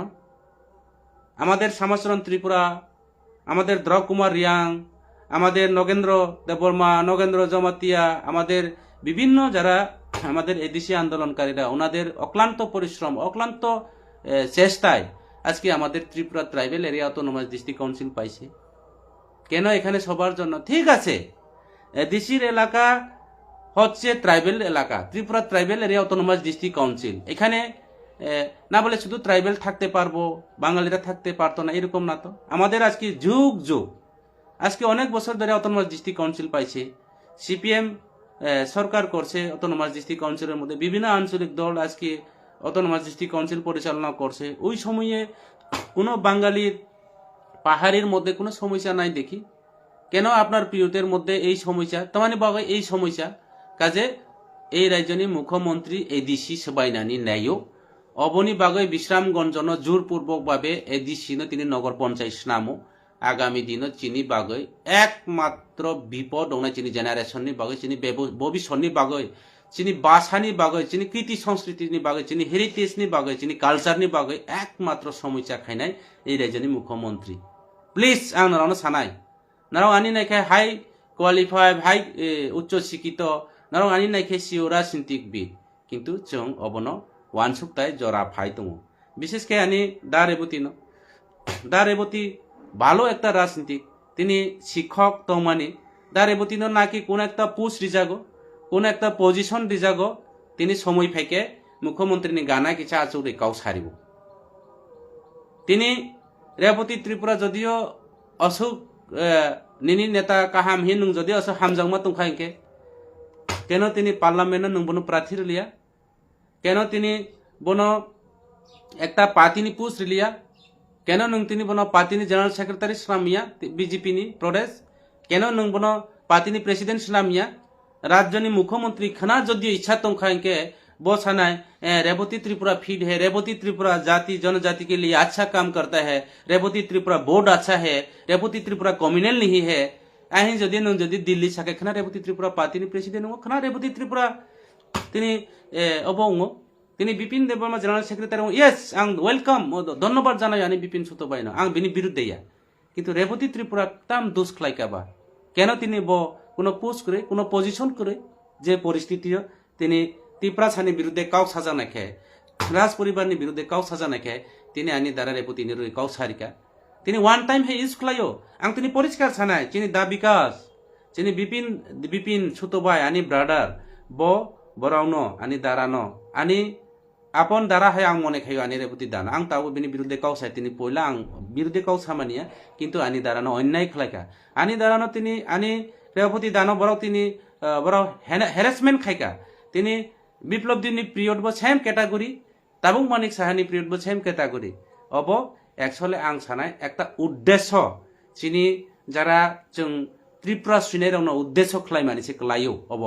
আমাদের শ্যামাচরণ ত্রিপুরা আমাদের দ্রব কুমার রিয়াং আমাদের নগেন্দ্র দেববর্মা নগেন্দ্র জমাতিয়া আমাদের বিভিন্ন যারা আমাদের এডিসি আন্দোলনকারীরা ওনাদের অক্লান্ত পরিশ্রম অক্লান্ত চেষ্টায় আজকে আমাদের Tripura tribal area autonomous district council পাইছে কেন এখানে সবার জন্য ঠিক আছে এডিসির এলাকা হচ্ছে ট্রাইবেল এলাকা Tripura tribal area autonomous district council এখানে না বলে শুধু ট্রাইবেল থাকতে পারবো বাঙালিরা থাকতে পারতো না এরকম না তো আমাদের আজকে যুগ আজকে অনেক বছর ধরে অটোনোমাস ডিস্ট্রিক্ট কাউন্সিল পাইছে সিপিএম সরকার করছে অটোনোমাস ডিস্ট্রিক্ট কাউন্সিলের মধ্যে বিভিন্ন আঞ্চলিক দল আজকে অটোনমাস ডিস্ট্রিক্ট কাউন্সিল পরিচালনা করছে, ওই সময়ে কোনো বাঙালির পাহাড়ের মধ্যে কোনো সমস্যা নাই দেখি। কেন আপনার প্রিয়তের মধ্যে এই সমস্যা, তোমানি বাগে এই সমস্যা, কাজে এই রাজ্যনি মুখ্যমন্ত্রী এদিশি সবাইনানি ন্যায়ও অবনি বাগে বিশ্রামগঞ্জন জোরপূর্বকভাবে এদিশিন তিনি নগর পঞ্চায়েত নামও আগামী দিনত চিনি বাগে একমাত্র বিপদ ওনা চিনি জেনারেশননি বাগে চিনি ভবিষ্যৎনি বাগে চিনি ভাষানি বাগে চিনি কৃতি সংস্কৃতিনি বাগে চিনি হেরিটেজনি বাগে চিনি কালচারনি বাগে একমাত্র সমস্যা খাইনাই এই রাজ্যনি মুখ্যমন্ত্রী। প্লিজ আং নরাवनो সানাই নারাव আনি নাইখাय হাই কোয়ালিফাইড হাই উচ্চ শিক্ষিত নারাव আনি নাইখাय সিও রাজনীতিকবিদ কিন্তু जों অবনো ওয়ানসুকতাই জরা ফাই দङ। বিশেষ করে আনি দা রেবতী ভালো একটা রাজনীতিক, তিনি শিক্ষক তমানি দা রেবতী নাকি কোন একটা পোস্ট রিজাগো কোন একটা পজিশন রিজাগো তিনি সময় ফাইকে মুখ্যমন্ত্রীনি গানা কিছু আচৌরে কাউ সারিব। তিনি রেবতী ত্রিপুরা যদিও অশোক নিনি নেতা কাহাম হি নং যদিও অশোক হামজাংমা তংখাইকে কেন তিনি পার্লামেন্ট নং বনো প্রার্থী লিয়া, কেন তিনি বনো একটা পার্টিনি পোস্ট লিয়া, কেন নং তিনি বনো পার্টিনি জেনারেল সেক্রেটারি সালামিয়া বিজেপিনি প্রদেশ, কেন নং বনো পার্টিনি প্রেসিডেন্ট সালামিয়া রাজ্যনি মুখ্যমন্ত্রী খানা যদিও ইচ্ছা তংखाइके बोसानाय रेवती त्रिपुरा फीड है, रेवती त्रिपुरा जाति जनजाति के लिए अच्छा काम करता है, रेवती त्रिपुरा बोर्ड अच्छा है, रेवती त्रिपुरा कम्युनल नहीं है, अहिं जदि नों जदि दिल्ली साके खाना रेवती त्रिपुरा पार्टीनि प्रेसिडेंट हो खाना रेवती त्रिपुरा तिनी अबंगो तिनी Bipin Debbarma general secretary yes आं वेलकाम धन्यवाद जानाय आनि बिपिन सुतबायनो आं बिनि बिरुद्धेया किन्तु रेवती त्रिपुरा ताम दोष खालायकाबा केन तिनी ब কোনো পোস্ট করে কোনো পজিশন করে যে পরিস্থিতিও তিনি ত্রিপুরাছানি বিরুদ্ধে কাউ সাজা নাখে রাজ পরিবারনি বিরুদ্ধে কাউ সাজা নাখে তিনি আনি দ্বারা রেপতি নিরুই কাউ সারিকা তিনি ওয়ান টাইম হে ইউজ খালাयो आं তিনি পরিষ্কার ছানাই চিনি দা বিকাশ চিনি বিপিন সুতবাই আনি ব্রাদার বরাউনো আনি দারানো আনি আপন দ্বারা হয় आं মনে খাইও আনি রেপতি দান आं তাও বিনি বিরুদ্ধে কাউ সাই তিনি পয়লা आं বিরুদ্ধে কাউ সামানিয়া কিন্তু আনি দারানো অন্যায় খালাইকা আনি দারানো তিনি আনি रेवती दानो बराव तिनी बराव हेरेसमेंट खाइका तिनी विप्लव दिनी पिरियड बो सेम कैटेगरी ताबुं मानिक साहानि पिरियड बो सेम कैटेगरी अब एक्चुअली आं सानाय एकटा उद्देश्य चिनी जारा जों त्रिपुरा सिनायरावनो उद्देश्य खालायमानिसे क्लायो अब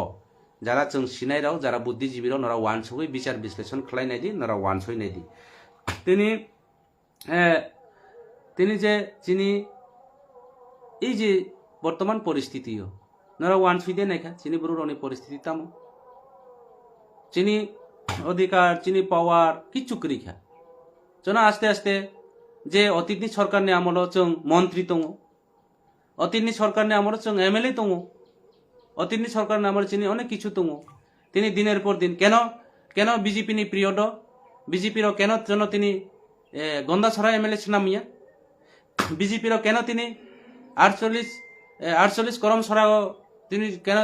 जारा जों सिनायराव जारा बुद्धिजीबीराव नरा वानसुगै बिचार विश्लेषण खालायनायदि नरा वानसयनायदि तिनी जे चिनी এই যে বর্তমান পরিস্থিতিও নরা ওয়ান সুইদে নাইখা চিনি বড় রনি পরিস্থিতি তাম চিনি অধিকার চিনি পাওয়ার কিচ্ছু করিখা জনা আস্তে আস্তে যে অতীতনি সরকারনি আমল চং মন্ত্রী দङ অতীতনি সরকারনি আমল চং এমএলএ দङ অতীতনি সরকারনি আমল চিনি অনেক কিছু দङ তিনি দিনের পর দিন কেন বিজেপিনি পিরিয়ড বিজেপির কেন জন তিনি গন্দাছড়া এমএলএ নামিয়া বিজেপির কেন তিনি 48 করম সরাও তিনি কেন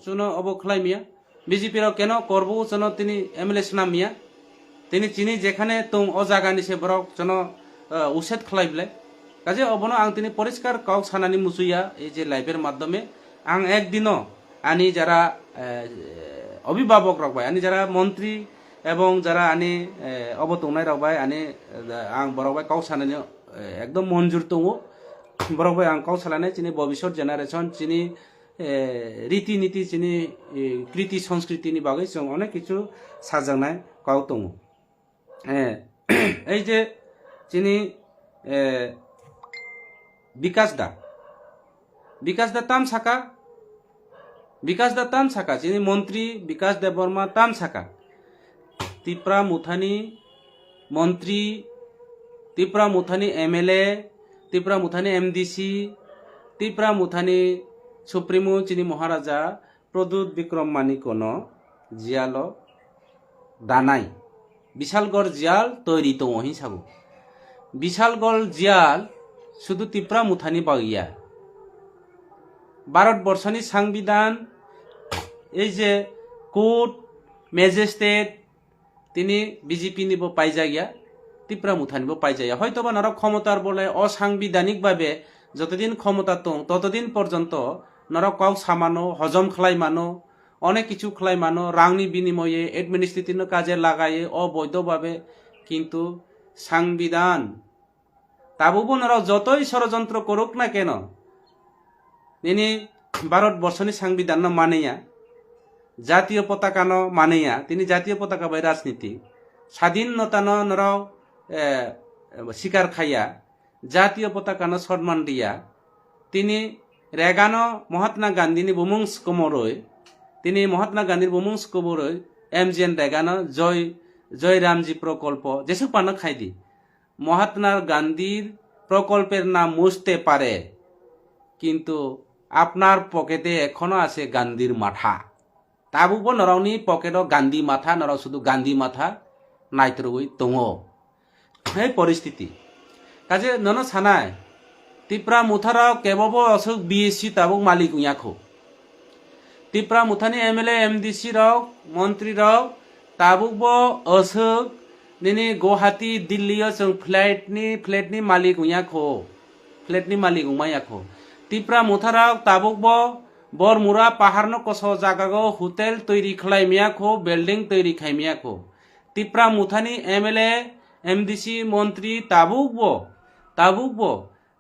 চুন অব খালাইমিয়া বিজেপির কেন করব চন তিনি এমএলএ নামিয়া তিনি চিনি যেখানে তুম অ জায়গানি সে বরক চন উচ্ছেদ খালাইবলে কাজে অবনো আং তিনি পরিষ্কার কাউ সানানি মুসুইয়া এই যে লাইভের মাধ্যমে আং একদিনও আনি যারা অভিভাবক রাখবাই আনি যারা মন্ত্রী এবং যারা আনি অবতংনাই রাখবাই আনি আং বরকবাই কাউ সানানি একদম মঞ্জুর দङ বরকবাই আং কাউ সালানাय চিনি ভবিষ্যৎ জেনারেশন চিনি রীতিনীতি চিনি কৃতি সংস্কৃতিনি বাগै जों অনেক কিছু সাজানাय কাউ দङ এই যে চিনি বিকাশ দা তাম সাকা চিনি মন্ত্রী বিকাশ দেববর্মা তাম সাকা ত্রিপুরা মুথানি মন্ত্রী ত্রিপুরা মুথানি এমএলএ ত্রিপুরা মুথানি এমডিসি ত্রিপুরা মুথানি সুপ্রিমো চিনি মহারাজা প্রদ্যুৎ বিক্রম মানিকন জিয়াল দানাই বিশালগড় জিয়াল তৈরি দङ হিসাবো বিশালগড় জিয়াল শুধু ত্রিপুরা মুথানি বাগিয়া ভারতবর্ষনি সংবিধান এই যে কোর্ট ম্যাজিস্ট্রেট তিনি বিজেপি নিব পাইজাগিয়া ত্রিপুরা মুথানিব পাইজাইয়া হয়তোবা নর ক্ষমতার বলে অসাংবিধানিকভাবে যতদিন ক্ষমতা দङ ততদিন পর্যন্ত নর কাউ সামানো হজম খালাইমানো অনেক কিছু খাই মানো রাংনি বিনিময়ে এডমিনিস্ট্রেটিভ কাজে লাগায়ে অবৈধভাবে কিন্তু সংবিধান তাবুবো নরাও যতই ষড়যন্ত্র করুক না কেন তিনি ভারতবর্ষনি সংবিধান মানেয়া জাতীয় পতাকা মানেয়া তিনি জাতীয় পতাকা বাই রাজনীতি স্বাধীনতা নরাও স্বীকার খাইয়া জাতীয় পতাকা সম্মান দিয়া তিনি রেগানো মহাত্মা গান্ধীনি বুমুংস কোমরই তিনি মহাত্মা গান্ধীর বুমুংস কোমরই MGN রেগানো জয় রামজি প্রকল্প যেসব পানো খাইদি মহাত্মা গান্ধীর প্রকল্পের নাম মুছতে পারে কিন্তু আপনার পকেটে এখনো আছে গান্ধীর মাথা তাবুবো নরাউনি পকেটও গান্ধী মাথা নরাও শুধু গান্ধী মাথা নাইতরুই দङ এই পরিস্থিতি কাজে নন সানায় ত্রিপুরা মুথারাও কেবল অসুখ BSC তাবুক মালিক উয়াখো ত্রিপুরা মুথানি MLA MDC রাও মন্ত্রী রাও তাবুক অসুখ নিনি গুয়াহাটি দিল্লিও जों फ्लैटनि मालिक उयाखो फ्लैटनि मालिक उमायाखो ত্রিপুরা মুথারাও তাবুক বরমুরা পাহাড় কস জাগাগো হোটেল তৈরি খাইমিয়াখো বিল্ডিং তৈরি খাইমিয়াখো ত্রিপুরা মুথানি MLA MDC মন্ত্রী তাবুক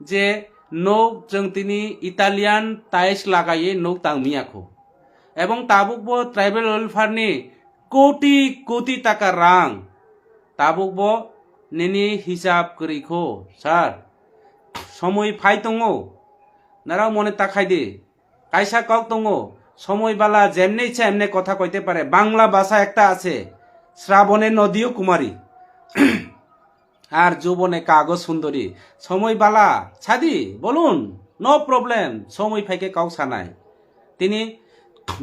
যে নৌক जों তিনি ইতালিয়ান টাইলস লাগাইয়ে নৌক তাংমিয়াখো এবং তাবুক ট্রাইবেল ওয়েলফেয়ারনি কোটি কোটি টাকা রাং তাবুক নিনি হিসাব করিখো স্যার সময় ফাই দङ নারাও মনে তাকাই দে কাইসা কক দङ সময় বালা যেমনে ইচ্ছা এমনি কথা কইতে পারে বাংলা ভাষা একটা আছে শ্রাবণে নদীও কুমারী আর যৌবনে কাগজ সুন্দরী সময় বালা ছাদি বলুন নো প্রবলেম সময় ফাইকে কাউ সানায় তিনি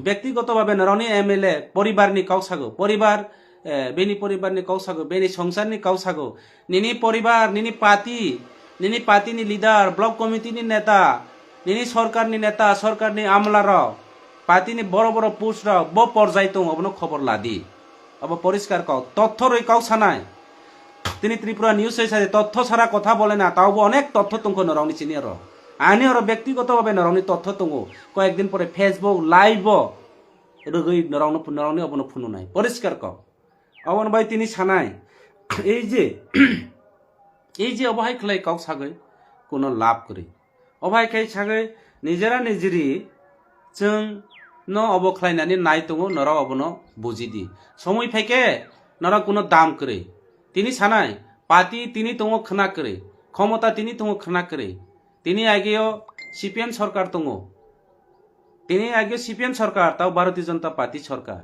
ব্যক্তিগতভাবে নরনি MLA পরিবারনি কাউ সাগো পরিবার বেনি পরিবারনি কাউ সাগো বেনি সংসারনি কাউ সাগো নিনি পরিবার নিনি পার্টিনি লিডার ব্লক কমিটিনি নেতা নিনি সরকারনি নেতা সরকারনি আমলারাও পার্টিনি বড় বড় পোস্টরাও পর্যায় দङ অবনো খবর লাদি অব পরিষ্কার কাউ তথ্য রই কাউ সানায় তিনি ত্রিপুরা নিউজ হিসাবে তথ্য ছাড়া কথা বলে না তাও অনেক তথ্য দङ নরাউনি চিনিয়র আনি আর ব্যক্তিগতভাবে নরাউনি তথ্য দङ কয়েকদিন পরে ফেসবুক লাইভ রগই নরাউনি অবনো ফুনু নাই পরিষ্কার কাউ অবন ভাই তিনি সানায় এই যে অবহাই খাই কাউ সাগৈ কোনো লাভ করি অবহাই খাই সাগৈ নিজেরা নিজেরই जों ন অবখ্লাইনানি নাই দङ নরাও অবনো বুঝিদি সময় ফাইকে নরা কোনো দাম করে তিনি সানায় পার্টি তিনি দङ খানা করে ক্ষমতা তিনি দङ খানা করে তিনি আগেও CPM সরকার দङ তিনি আগেও CPM সরকার তাও ভারতীয় জনতা পার্টি সরকার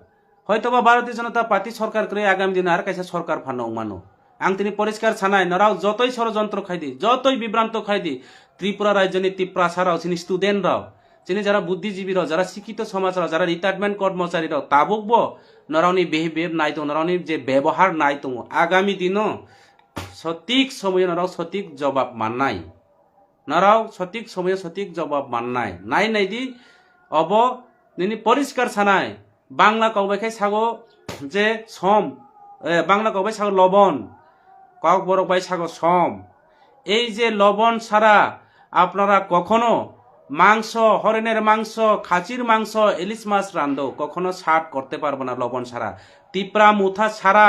হয়তোবা ভারতীয় জনতা পার্টি সরকার করে আগামী দিনে আর কাইসা সরকার ফানো মানো আং তিনি পরিষ্কার সানায় নরাও যতই ষড়যন্ত্র খাইদি যতই বিভ্রান্ত খাইদি ত্রিপুরা রাজ্যনি ত্রিপ্রাসারাও যিনি স্টুডেন্টরাও যিনি যারা বুদ্ধিজীবীরাও যারা শিক্ষিত সমাজরাও যারা রিটায়ারমেন্ট কর্মচারীরাও তাবুক নরাউনি বিহেভিয়ার নাই দङ নরাউনি যে ব্যবহার নাই দङ আগামী দিনও সঠিক সময়ে নরাও সঠিক জবাব মাননাই নরাও সঠিক সময়ে সঠিক জবাব মাননাই নাই দি অব নিনি পরিষ্কার সানায় বাংলা কবাইখাই সাগো যে সম বাংলা কবাই সাগো লবণ কক বড় বাই সাগো সম এই যে লবণ ছাড়া আপনারা কখনো মাংস হরিণের মাংস খাসির মাংস ইলিশ মাছ রান্ধো কখনো ছাড় করতে পারবো না লবণ ছাড়া ত্রিপুরা মুথা ছাড়া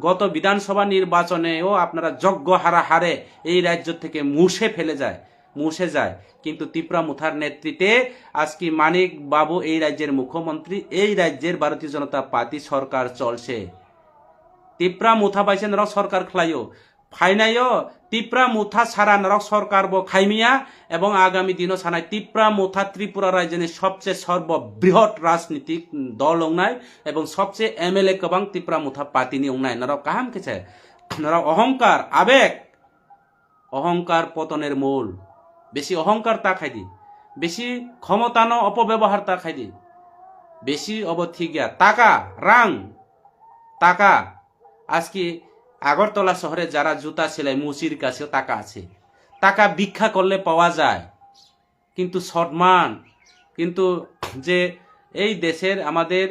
গত বিধানসভা নির্বাচনেও আপনারা যজ্ঞ হারে এই রাজ্য থেকে মুছে যায় কিন্তু ত্রিপুরা মুথার নেতৃত্বে আজকে মানিক বাবু এই রাজ্যের মুখ্যমন্ত্রী এই রাজ্যের ভারতীয় জনতা পার্টি সরকার চলছে ত্রিপুরা মুথা পাইছে নরক সরকার খাইও ফাইনাইও ত্রিপুরা মুথা ছাড়া নরক সরকার খাইমিয়া এবং আগামী দিনও সানায় ত্রিপুরা মুথা ত্রিপুরা রাজ্যের সবচেয়ে সর্ববৃহৎ রাজনীতিক দল অংনায় এবং সবচেয়ে MLA কবাং ত্রিপুরা মুথা পার্টি নি অংনায় নরক কাহাম কেছে নরক অহংকার আবেগ অহংকার পতনের মূল বেশি অহংকার তা খাইদি বেশি ক্ষমতানো অপব্যবহার তা খাইদি বেশি অবথি গিয়া টাকা আজকে আগরতলা শহরে যারা জুতা সেলাই মুচির কাছেও টাকা আছে টাকা ভিক্ষা করলে পাওয়া যায় কিন্তু সম্মান কিন্তু যে এই দেশের আমাদের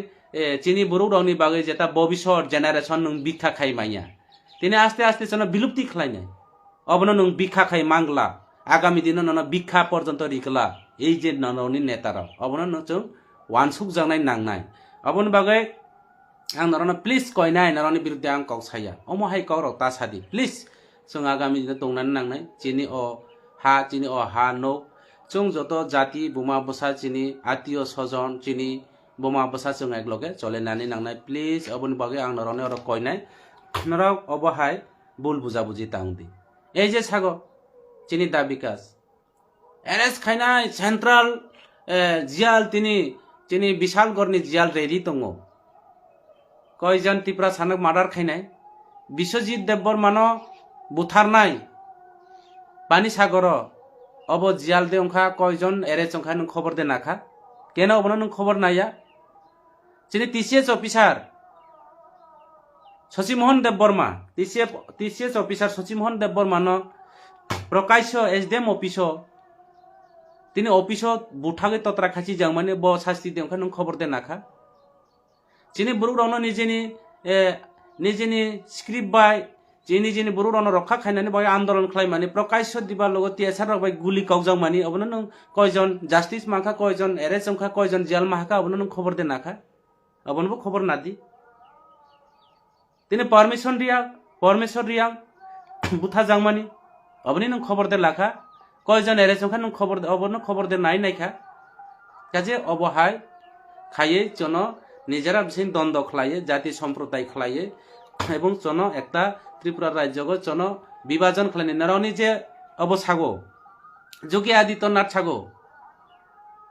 চিনি বড়ু রনি বাগে যেটা ভবিষ্যৎ জেনারেশন নং ভিক্ষা খাই মাইয়া তিনি আস্তে আস্তে যেন বিলুপ্তি খাই নাই অবন নং ভিক্ষা খাই মাংলা আগামী দিন নন ভিক্ষা পর্যন্ত রিকলা এই যে ননি নেতারা অবন নচং ওয়ানসুক জানাই নাংনাই abon bagai ang narona please koinai naroni biruddhe ang kok saya omo hai kok rok ta sadi please जों आगामी दिनाव दंनानै नांनाय जिनि अ हा न जों যত জাতি বোমা বসা চিনি আত্মীয় স্বজন চিনি বোমা বসা जों একলগে চলেনাनै নাंनाय প্লিজ অবনি বাগে आं নরনে অর কইনাই নরাও অবহাই ভুল বুঝাবুঝি তাউদি এই যে সাগো চিনি দা বিকাশ এরেস খাইনাই সেন্ট্রাল জিয়াল তিনি বিশালগড়নি জিয়াল রেডি দङ কয়জন ত্রিপুরা সানক মার্ডার খাইনাই বিশ্বজিৎ দেববর্মানো बुथारनाय पानी सागर अब जियाल दे अंखा कयजन एरेज अंखा नों खबर दे नाखा केन अबनो नों खबर नाया चिनि TCS officer Shashimohan Debbarma TCS officer Shashimohan Debbarma न प्रकाश्य एसडीएम ऑफिसो तिनि ऑफिसो बुथागे तत्रा खाची जांमाने ब शास्ति दे अंखा नों खबर दे नाखा चिनि बुरु रनो निजेनि स्क्रिप्ट बाय जिनि बुरु रनो रखा खाइनानै बाय आन्दोलन खालामनानै प्रकाश्य दिबा लोगो टीएसआर बाय गुली कावजां मानि अबनो नों कयजन जस्टिस माखा कयजन एरेस्ट अंखा कयजन जेल माखा अबनो नों खबर दे नाखा अबनो खबर नादी तिनि परमिशन रिया बुथा जांमानि अबनि नों खबर दे लाखा कयजन एरेस्ट अंखा नों खबर अबनो खबर दे नायखा काजे अबहाय खाये जन निजेरा बिसिन द्वंद्व खालायो जाति सम्प्रदाय खालायो এবং জন একটা ত্রিপুরা রাজ্যগো জন বিভাজন খালানি নারনি যে অব ছাগো যোগী আদিত্যনাথ ছাগো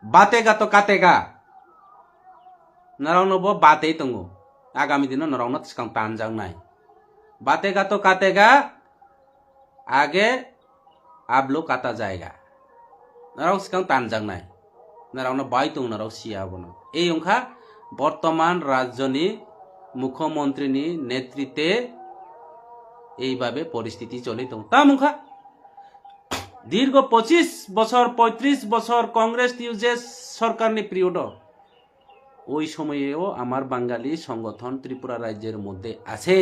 বাতেগা তো কাতেগা নারাউনব বাতেই দङ আগামী দিন নারাউন সিকাं তানজাंनाय बातेगा तो काटेगा आगे आबलो काटा जाएगा नाराव सिकां तानजांनाय नाराउन बाय दङ नाराव सिया बनो এই अंखा বর্তমান রাজ্যনি মুখ্যমন্ত্রীনি নেতৃত্বে এইভাবে পরিস্থিতি চলে তো তা মুখা দীর্ঘ 25 বছর 35 বছর কংগ্রেস ইউজে সরকারনি পিরিয়ড ওই সময়েও আমার বাঙালি সংগঠন ত্রিপুরা রাজ্যের মধ্যে আছে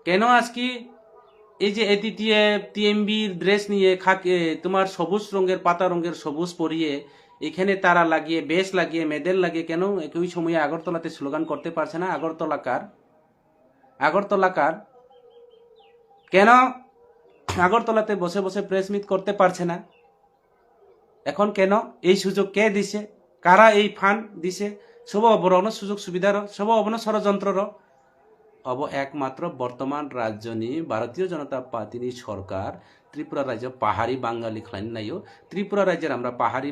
কেন আজকে এই যে এটিটিএফ টিএমবির ড্রেস নিয়ে খাকে তোমার সবুজ রঙের পাতা রঙের সবুজ পরিয়ে এখানে তারা লাগিয়ে বেশ লাগিয়ে মেডেল লাগিয়ে কেন একই সময়ে আগরতলাতে স্লোগান করতে পারছে না আগরতলাকার কেন আগরতলাতে বসে বসে প্রেস মিট করতে পারছে না এখন কেন এই সুযোগ কে দিছে কারা এই ফান্ড দিছে সব অবরণ সুযোগ সুবিধার সব অবন ষড়যন্ত্রর অব একমাত্র বর্তমান রাজ্যনি ভারতীয় জনতা পার্টিনি সরকার ত্রিপুরা রাজ্য পাহাড়ি বাঙালি খালাইন নাইও ত্রিপুরা রাজ্যের আমরা পাহাড়ি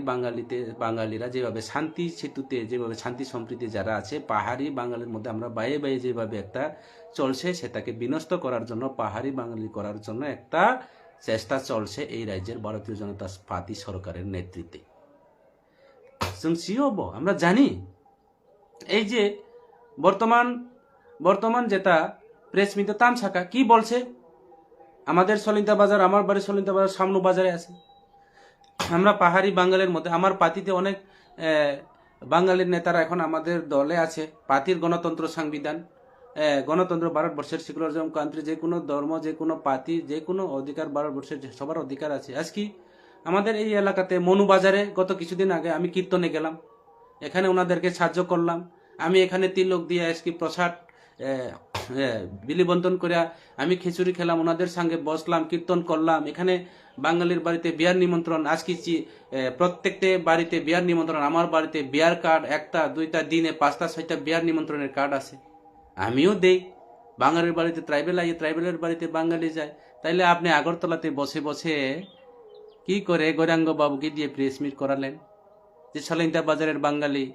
বাঙালিরা যেভাবে শান্তি সেতুতে যেভাবে শান্তি সম্প্রীতি যারা আছে পাহাড়ি বাঙালির মধ্যে আমরা বাইরে বাইরে যেভাবে একটা চলছে সেটাকে বিনষ্ট করার জন্য পাহাড়ি বাঙালি করার জন্য একটা চেষ্টা চলছে এই রাজ্যের ভারতীয় জনতা পার্টি সরকারের নেতৃত্বে আমরা জানি এই যে বর্তমান যেটা প্রেস মিটে তামসাকা কি বলছে আমাদের সলিন্তা বাজার আমার বাড়ি সলিন্তা বাজার সামনে বাজারে আছে আমরা পাহাড়ি বাঙালির মধ্যে আমার পার্টিতে অনেক বাঙালির নেতারা এখন আমাদের দলে আছে পার্টির গণতন্ত্র সংবিধান গণতন্ত্র ভারতবর্ষের সেকুলারিজম কান্ট্রি যে কোনো ধর্ম যে কোনো পার্টি যে কোনো অধিকার ভারতবর্ষের সবার অধিকার আছে আজকে আমাদের এই এলাকাতে মনু বাজারে গত কিছুদিন আগে আমি কীর্তনে গেলাম এখানে ওনাদেরকে সাহায্য করলাম আমি এখানে তিলক দিয়ে আজকে প্রসাদ বিলি বন্টন করে আমি খিচুড়ি খেলাম ওনাদের সঙ্গে বসলাম কীর্তন করলাম এখানে বাঙালির বাড়িতে বিয়ার নিমন্ত্রণ আজকে প্রত্যেকটা বাড়িতে বিয়ার নিমন্ত্রণ আমার বাড়িতে বিয়ার কার্ড একটা দুইটা দিনে 5টা 6টা বিয়ার নিমন্ত্রণের কার্ড আছে আমিও দেই বাঙালির বাড়িতে ট্রাইবেল আইয়ে ট্রাইবেলের বাড়িতে বাঙালি যায় তাইলে আপনি আগরতলাতে বসে বসে কি করে গৌরাঙ্গ বাবুকে দিয়ে প্রেস মিট করালেন যে সলিন্তা বাজারের বাঙালি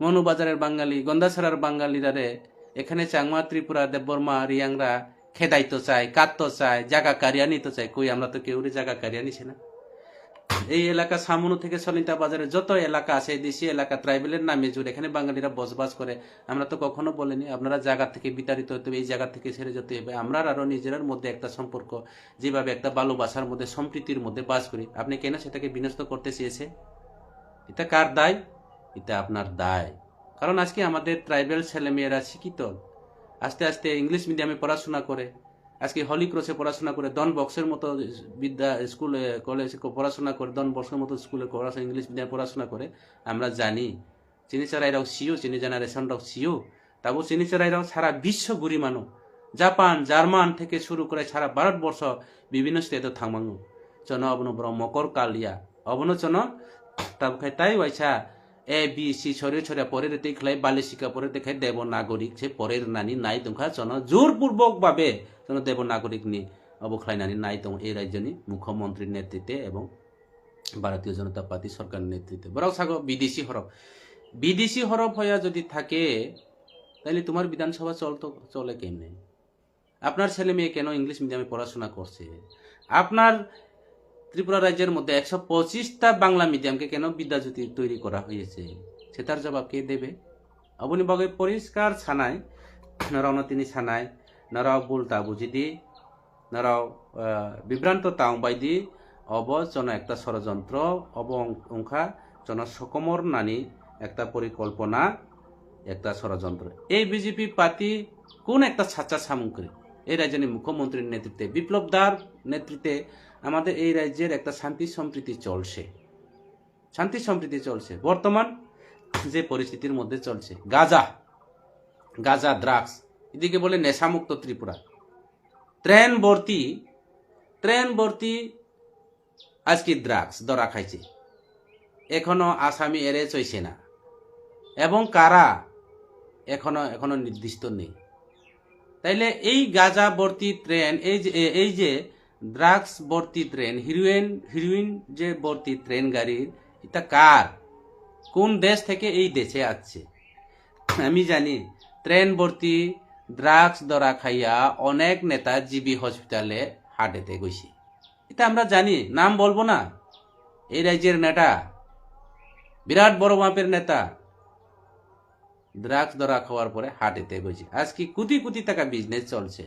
মনু বাজারের বাঙালি গন্দাছড়ার বাঙালিরা এখানে চাংমা ত্রিপুরা দেববর্মা রিয়াংরা খেদাইতে চায় কাটতে চায় জায়গা কারিয়া নিতে চায় কই আমরা তো কেউ জায়গা কারিয়া নিছি না এই এলাকা সামুনু থেকে সলিন্তা বাজারে যত এলাকা আছে দেশি এলাকা ট্রাইবেলের নামে জুড়ে এখানে বাঙালিরা বসবাস করে আমরা তো কখনো বলিনি আপনারা জায়গা থেকে বিতাড়িত হতে হবে এই জায়গা থেকে ছেড়ে যেতে হবে আমরা আরো নিজের মধ্যে একটা সম্পর্ক যেভাবে একটা ভালোবাসার মধ্যে সম্প্রীতির মধ্যে বাস করি আপনি কেন সেটাকে বিনষ্ট করতে চেয়েছে এটা কার দায় এটা আপনার দায় কারণ আজকে আমাদের ট্রাইবেল ছেলেমেয়েরা শিক্ষিত আস্তে আস্তে ইংলিশ মিডিয়ামে পড়াশোনা করে আজকে হলি ক্রসে পড়াশোনা করে ডন বক্সের মতো বিদ্যা স্কুলে কলেজে পড়াশোনা করে ডন বক্সের মতো স্কুলে পড়াশোনা ইংলিশ মিডিয়ামে পড়াশোনা করে আমরা জানি চিনি চরাইরাও সিও চিনি জেনারেশনরাও সিও তাবো চিনি চরাইরাও সারা বিশ্ব ঘুরি মানো জাপান জার্মান থেকে শুরু করে সারা ভারতবর্ষ বিভিন্ন স্টেটে থাকমানো চন অবনো বড় মকর কালিয়া অবনো চন তাবখাই তাই ওয়াইছা এ বি সি ছড়ে ছড়া পরে রেতে খেলাই বালিশিকা পরে দেখাই দেব নাগরিক সে পরের নানি নাই তোমখা চন জোরপূর্বক ভাবে চন দেব নাগরিক নি অবখ্লাইনানি নাই দं এই রাজ্যনি মুখ্যমন্ত্রীর নেতৃত্বে এবং ভারতীয় জনতা পার্টি সরকারের নেতৃত্বে বরং সাগো বিদেশি হরফ হইয়া যদি থাকে তাহলে তোমার বিধানসভা চলে কেমনে আপনার ছেলে মেয়ে কেন ইংলিশ মিডিয়ামে পড়াশোনা করছে আপনার ত্রিপুরা রাজ্যের মধ্যে 125টা বাংলা মিডিয়ামকে কেন বিদ্যাজ্যোতি তৈরি করা হয়েছে সেটার জবাব কে দেবে অবনি বগে পরিষ্কার ছানায় নরাও তিনি ছানায় নরাও বুলতা বুঝিদি নরাও বিভ্রান্ত তাও বাইদি অব জন একটা ষড়যন্ত্র অব অংখা জন সকমর নানি একটা পরিকল্পনা একটা ষড়যন্ত্র এই বিজেপি পার্টি কোন একটা ছাচ্চা সামগ্রী এই রাজ্যের মুখ্যমন্ত্রীর নেতৃত্বে বিপ্লবদার নেতৃত্বে আমাদের এই রাজ্যের একটা শান্তি সম্প্রীতি চলছে বর্তমান যে পরিস্থিতির মধ্যে চলছে গাজা ড্রাগস এদিকে বলে নেশামুক্ত ত্রিপুরা ট্রেন ভর্তি আজকে ড্রাগস ধরা খাইছে এখনো আসামি এড়ে চইছে না এবং কারা এখনো নির্দিষ্ট নেই তাইলে এই গাঁজা ভর্তি ট্রেন এই যে ড্রাগস ভর্তি ট্রেন হিরোইন যে ভর্তি ট্রেন গাড়ির এটা কার কোন দেশ থেকে এই দেশে আসছে আমি জানি ট্রেন ভর্তি ড্রাগস ধরা খাইয়া অনেক নেতা জিবি হসপিটালে হার্টেতে গেছে এটা আমরা জানি নাম বলবো না এই রাজ্যের নেতা বিরাট বড় মাপের নেতা ড্রাগস ধরা খাওয়ার পরে হার্ট এতে গেছে আজকে কোটি টাকা বিজনেস চলছে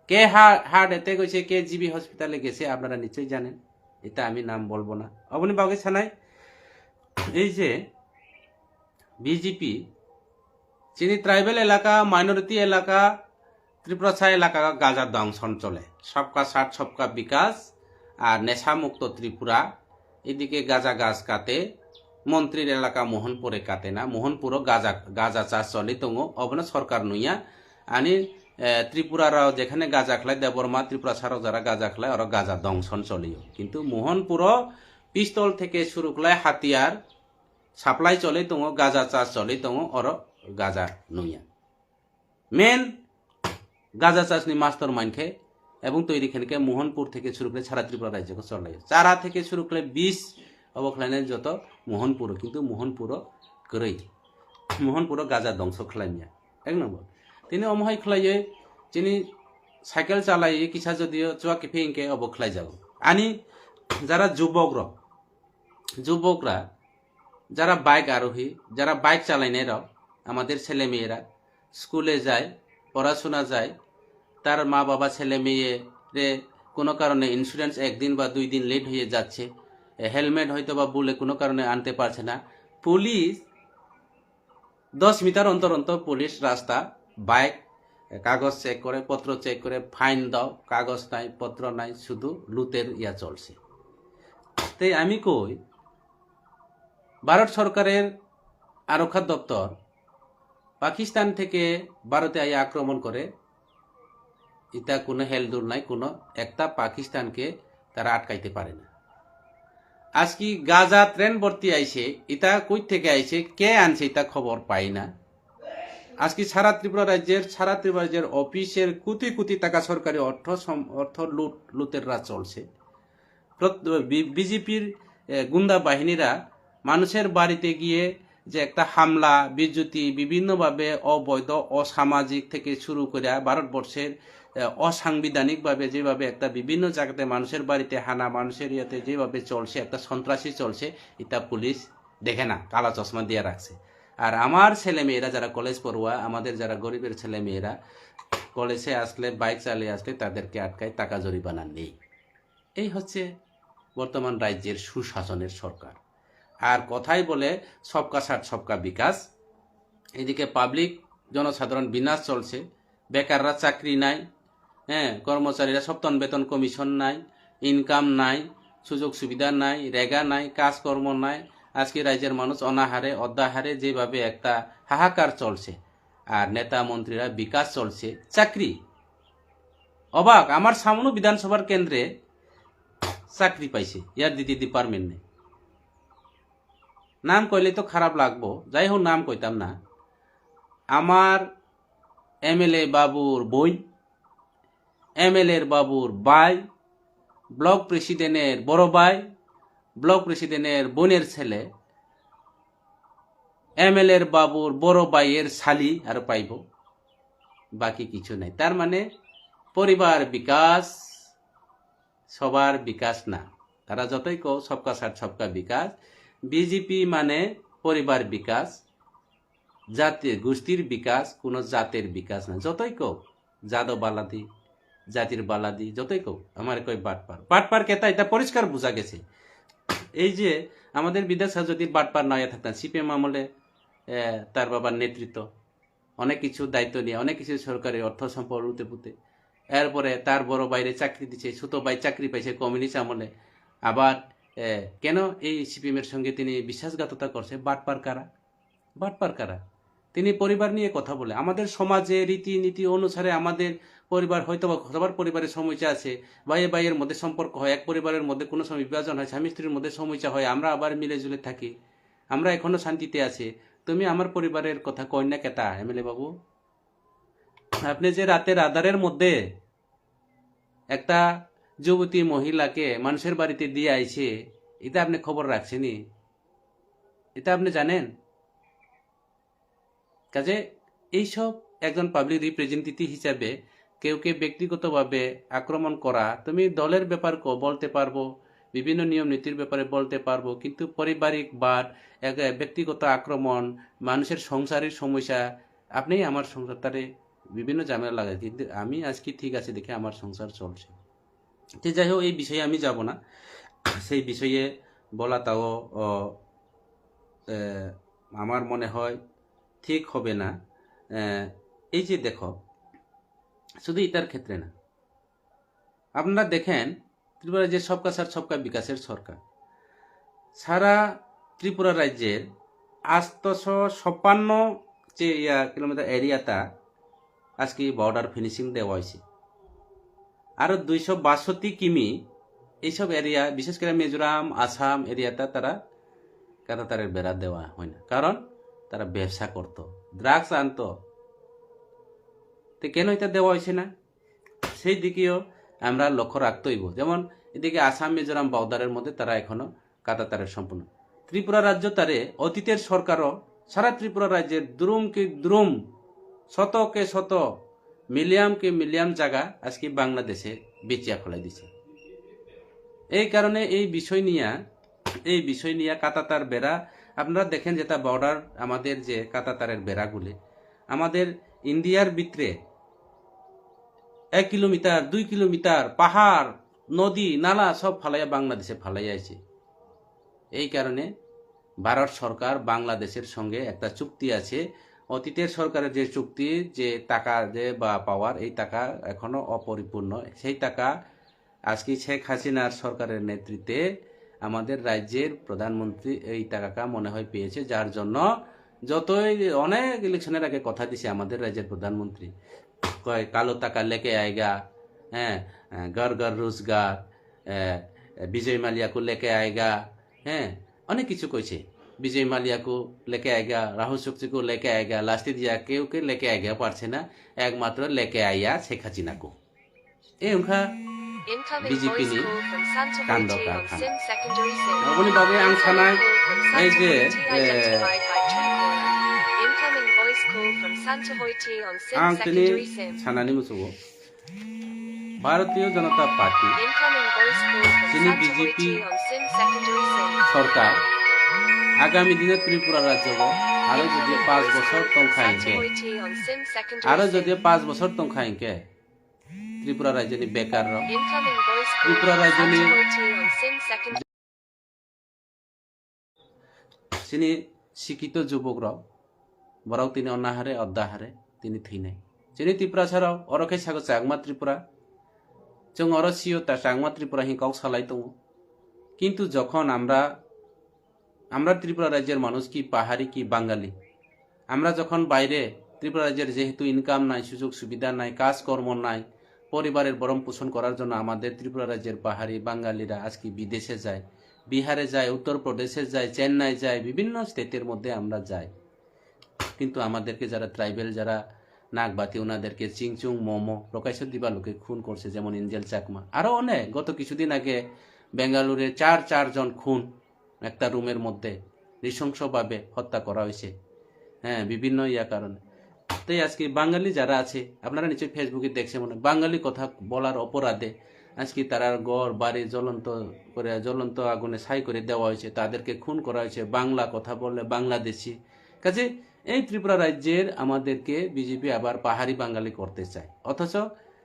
কে হার্ট এতে গেছে কে জিবি হসপিটালে গেছে আপনারা নিশ্চয়ই জানেন এটা আমি নাম বলবো না অবনি বাগে ছানায় এই যে বিজেপি চিনি ট্রাইবেল এলাকা মাইনরিটি এলাকা ত্রিপুরা এলাকা গাঁজা দংশন চলে সবকা সাথ সবকা বিকাশ আর নেশামুক্ত ত্রিপুরা এদিকে গাঁজা গাছ কাটে মন্ত্রীর এলাকা মোহনপুরে কাটে না মোহনপুরও গাঁজা চাষ চলে তঙ্গ অবনা সরকার নইয়া আনি ত্রিপুরারাও যেখানে গাঁজা খায় দেবরমা ত্রিপুরা ছাড়াও যারা গাঁজা খায় ওরা গাঁজা দংশন চলিও কিন্তু মোহনপুরও পিস্তল থেকে শুরু করে হাতিয়ার সাপ্লাই চলে তঙ্গ গাঁজা চাষ চলে তঙ্গ ওর গাঁজা নইয়া মেন গাঁজা চাষ নি মাস্টার মাইনকে এবং তৈরি খেনকে মোহনপুর থেকে শুরু করে সারা ত্রিপুরা রাজ্যকে চলে চারা থেকে শুরু করে 20 অবখ্লাইনের যত মোহনপুর কিন্তু মোহনপুর গাঁজা ধ্বংস খালাইয়া 1 নম্বর তিনি অমহাই খালাইয়ে তিনি সাইকেল চালাইয়ে কিসা যদিও চুয়া কেফে ইনকে অবখ্লাই যাব আনি যারা যুবকরা যারা বাইক আরোহী যারা বাইক চালাইনেরাও আমাদের ছেলে মেয়েরা স্কুলে যায় পড়াশোনা যায় তার মা বাবা ছেলে মেয়ে কোনো কারণে ইন্স্যুরেন্স 1 দিন বা 2 দিন লেট হয়ে যাচ্ছে হেলমেট হয়তো বা বলে কোনো কারণে আনতে পারছে না পুলিশ 10 মিটার অন্তর পুলিশ রাস্তা বাইক কাগজ চেক করে পত্র চেক করে ফাইন দাও কাগজ নাই পত্র নাই শুধু লুটের ইয়া চলছে তাই আমি কই ভারত সরকারের আরক্ষা দপ্তর পাকিস্তান থেকে ভারতে আইয়া আক্রমণ করে এটা কোনো হেলদুর নাই কোনো একটা পাকিস্তানকে তারা আটকাইতে পারে না আজকে গাজা ট্রেন ভর্তি আইছে এটা কই থেকে আইছে কে আনছে এটা খবর পাই না আজকে সারা ত্রিপুরা রাজ্যের অফিসের কোটি টাকা সরকারি অর্থ লুটের রাজ চলছে বিজেপির গুন্ডা বাহিনীরা মানুষের বাড়িতে গিয়ে যে একটা হামলা বিদ্যুতি বিভিন্নভাবে অবৈধ অসামাজিক থেকে শুরু করে ভারতবর্ষের অসাংবিধানিকভাবে যেভাবে একটা বিভিন্ন জায়গাতে মানুষের বাড়িতে হানা মানুষের ইয়েতে যেভাবে চলছে একটা সন্ত্রাসী চলছে এটা পুলিশ দেখে না কালা চশমা দিয়ে রাখছে আর আমার ছেলে মেয়েরা যারা কলেজ পড়ুয়া আমাদের যারা গরিবের ছেলে মেয়েরা কলেজে আসলে বাইক চালিয়ে আসলে তাদেরকে আটকায় টাকা জরিমানা নেই এই হচ্ছে বর্তমান রাজ্যের সুশাসনের সরকার আর কথাই বলে সবকা সাথ সবকা বিকাশ এদিকে পাবলিক জনসাধারণ বিনাশ চলছে বেকাররা চাকরি নাই কর্মচারীরা সপ্তন বেতন কমিশন নাই ইনকাম নাই সুযোগ সুবিধা নাই রেগা নাই কাজকর্ম নাই আজকে রাজ্যের মানুষ অনাহারে অদ্যাহারে যেভাবে একটা হাহাকার চলছে, আর নেতা মন্ত্রীরা বিকাশ চলছে, চাকরি অবাক। আমার সামনে বিধানসভার কেন্দ্রে চাকরি পাইছে, ইয়ার দিদি ডিপার্টমেন্ট নেই। নাম কইলে তো খারাপ লাগবো, যাই হোক নাম কইতাম না। আমার এমএলএ বাবুর বই, এমএলএর বাবুর ভাই, ব্লক প্রেসিডেন্টের বড় ভাই, ব্লক প্রেসিডেন্টের বোনের ছেলে, এমএলএর বাবুর বড় ভাইয়ের শালি আর পাইব, বাকি কিছু নাই। তার মানে পরিবার বিকাশ সবার বিকাশ না। তারা যতই কো সবকা সাথ সবকা বিকাশ, বিজেপি মানে পরিবার বিকাশ, জাতীয় গোষ্ঠীর বিকাশ, কোনো জাতের বিকাশ না। যতই কো যাদব বালাদি, জাতির বালাদি, যতই কো আমার কই বাটপার। বাটপার কেতা এটা পরিষ্কার বোঝা গেছে। এই যে আমাদের বিদেশে যদি বাটপার নয় থাকতেন, সিপিএম আমলে তার বাবার নেতৃত্ব, অনেক কিছু দায়িত্ব নিয়ে অনেক কিছু সরকারি অর্থ সম্পদ উঠে পুঁতে, এরপরে তার বড় বাইরে চাকরি দিচ্ছে, ছোট ভাই চাকরি পাইছে কমিউনিস্ট আমলে। আবার কেন এই সিপিএমের সঙ্গে তিনি বিশ্বাসঘাতকতা করছে? বাটপার কারা? বাটপার কারা? তিনি পরিবার নিয়ে কথা বলে। আমাদের সমাজে রীতিনীতি অনুসারে আমাদের পরিবার হয়তো বা সবার পরিবারের সমস্যা আছে, ভাইয়ে ভাইয়ের মধ্যে সম্পর্ক হয়, এক পরিবারের মধ্যে কোনো সময় বিভাজন হয়, স্বামী স্ত্রীর মধ্যে সমস্যা হয়, আমরা আবার মিলে জুলে থাকি, আমরা এখনো শান্তিতে আছি। তুমি আমার পরিবারের কথা কই না কেতা এমএলএ বাবু? আপনি যে রাতের আধারের মধ্যে একটা যুবতী মহিলাকে মানুষের বাড়িতে দিয়ে আইছে, এটা আপনি খবর রাখছেনি? এটা আপনি জানেন? কাজে এইসব একজন পাবলিক রিপ্রেজেন্টেটিভ হিসাবে কেউ ব্যক্তিগতভাবে আক্রমণ করা, তুমি দলের ব্যাপার বলতে পারবো, বিভিন্ন নিয়ম নীতির ব্যাপারে বলতে পারবো, কিন্তু পারিবারিক বাদ, ব্যক্তিগত আক্রমণ, মানুষের সংসারের সমস্যা, আপনি আমার সংসারটারে বিভিন্ন ঝামেলা লাগায়। কিন্তু আমি আজকে ঠিক আছে দেখে আমার সংসার চলছে। তো যাই হোক, এই বিষয়ে আমি যাব না, সেই বিষয়ে বলা তাও আমার মনে হয় ঠিক হবে না। এই যে দেখো, শুধু এটার ক্ষেত্রে না, আপনারা দেখেন ত্রিপুরা যে সবকা সাথ সবকা বিকাশের সরকার, সারা ত্রিপুরা রাজ্যের 856 যে কিলোমিটার এরিয়াটা আজকে বর্ডার ফিনিশিং দেওয়া হয়েছে। আরও 262 কিমি এইসব এরিয়া, বিশেষ করে মিজোরাম আসাম এরিয়াটা তারা কাঁটাতারের বেড়া দেওয়া হয় না, কারণ তারা ব্যবসা করতো, ড্রাগস আনতো। তো কেন এটা দেওয়া হয়েছে না, সেই দিকেও আমরা লক্ষ্য রাখতে হইব। যেমন এদিকে আসাম মিজোরাম বর্ডারের মধ্যে তারা এখনো কাঁটাতারের সম্পূর্ণ। ত্রিপুরা রাজ্য তারে অতীতের সরকারও সারা ত্রিপুরা রাজ্যের দ্রুমকে দ্রুম, শতকে শত, মিলিয়নকে মিলিয়ন জায়গা আজকে বাংলাদেশে বেচিয়া ফেলাই দিছে। এই কারণে এই বিষয় নিয়ে কাঁটাতার বেড়া, আপনারা দেখেন যেটা বর্ডার, আমাদের যে কাঁটাতারের বেড়াগুলি আমাদের ইন্ডিয়ার ভিতরে 1 কিলোমিটার 2 কিলোমিটার পাহাড় নদী নালা সব ফালাইয়া বাংলাদেশে ফালাইয়া আছে। এই কারণে ভারত সরকার বাংলাদেশের সঙ্গে একটা চুক্তি আছে। অতীতের সরকারের যে চুক্তি, যে টাকা যে বা পাওয়ার, এই টাকা এখনো অপরিপূর্ণ। সেই টাকা আজকে শেখ হাসিনার সরকারের নেতৃত্বে আমাদের রাজ্যের প্রধানমন্ত্রী এই টাকাটা মনে হয় পেয়েছে, যার জন্য যতই অনেক ইলেকশনের আগে কথা দিছে আমাদের রাজ্যের প্রধানমন্ত্রী, কয় কালো টাকা লেকে আয়েগা, হ্যাঁ, ঘর ঘর রোজগার, বিজয় মালিয়াকে লেকে আয়েগা, হ্যাঁ, অনেক কিছু কইছে। বিজয় মালিয়াকে লেকে আয়েগা, রাহুল শক্তিকে লেকে আয়েগা, লাস্টে দিয়া কেউ লেকে আয়েগা পারছে না, একমাত্র লেকে আইয়া শেখ হাসিনাকে। এই উনখা বিজেপি नि काण्ड कारखाना अपनी बाबे आं सानाय এই যে आं दिनै सानानै मोसौआव भारतीय जनता पार्टी যিনি বিজেপি সরকার আগামী দিনে ত্রিপুরা রাজ্যকে আরো যদি 5 বছর তংখাইকে, আরো যদি 5 বছর তংখাইকে ত্রিপুরা রাজ্যনি বেকার, ত্রিপুরা রাজ্যনি যিনি শিক্ষিত যুবকরাও বরাও তিনি অনাহারে অদ্যাহারে তিনি থৈনাই। যিনি ত্রিপুরা ছাড়াও অরখাই সাগো চাংমা ত্রিপুরা, जों अरसियो ता चांगमा त्रिपुरा हि गाव सालाय दङ। কিন্তু যখন আমরা আমরা ত্রিপুরা রাজ্যের মানুষ কি পাহাড়ি কি বাঙালি? আমরা যখন বাইরে ত্রিপুরা রাজ্যের যেহেতু ইনকাম নাই, সুযোগ সুবিধা নাই, কাজকর্ম নাই, পরিবারের ভরণ পোষণ করার জন্য আমাদের ত্রিপুরা রাজ্যের পাহাড়ি বাঙালিরা আজকে বিদেশে যায়, বিহারে যায়, উত্তরপ্রদেশে যায়, চেন্নাই যায়, বিভিন্ন স্টেটের মধ্যে আমরা যাই। কিন্তু আমাদেরকে যারা ট্রাইবেল, যারা নাগবাতি, ওনাদেরকে চিংচুং মোমো প্রকাশ্য দিবালোকে খুন করছে, যেমন এঞ্জেল চাকমা, আরও অনেক। গত কিছুদিন আগে বেঙ্গালুরে চারজন খুন একটা রুমের মধ্যে নৃশংসভাবে হত্যা করা হয়েছে, হ্যাঁ, বিভিন্ন কারণে। তাই আজকে বাঙালি যারা আছে, আপনারা নিশ্চয়ই ফেসবুকে দেখছে মনে, বাঙালি কথা বলার অপরাধে আজকে তারা ঘর বাড়ি জ্বলন্ত আগুনে ছাই করে দেওয়া হয়েছে, তাদেরকে খুন করা হয়েছে। বাংলা কথা বললে বাংলাদেশি। কাজে এই ত্রিপুরা রাজ্যের আমাদেরকে বিজেপি আবার পাহাড়ি বাঙালি করতে চায়, অথচ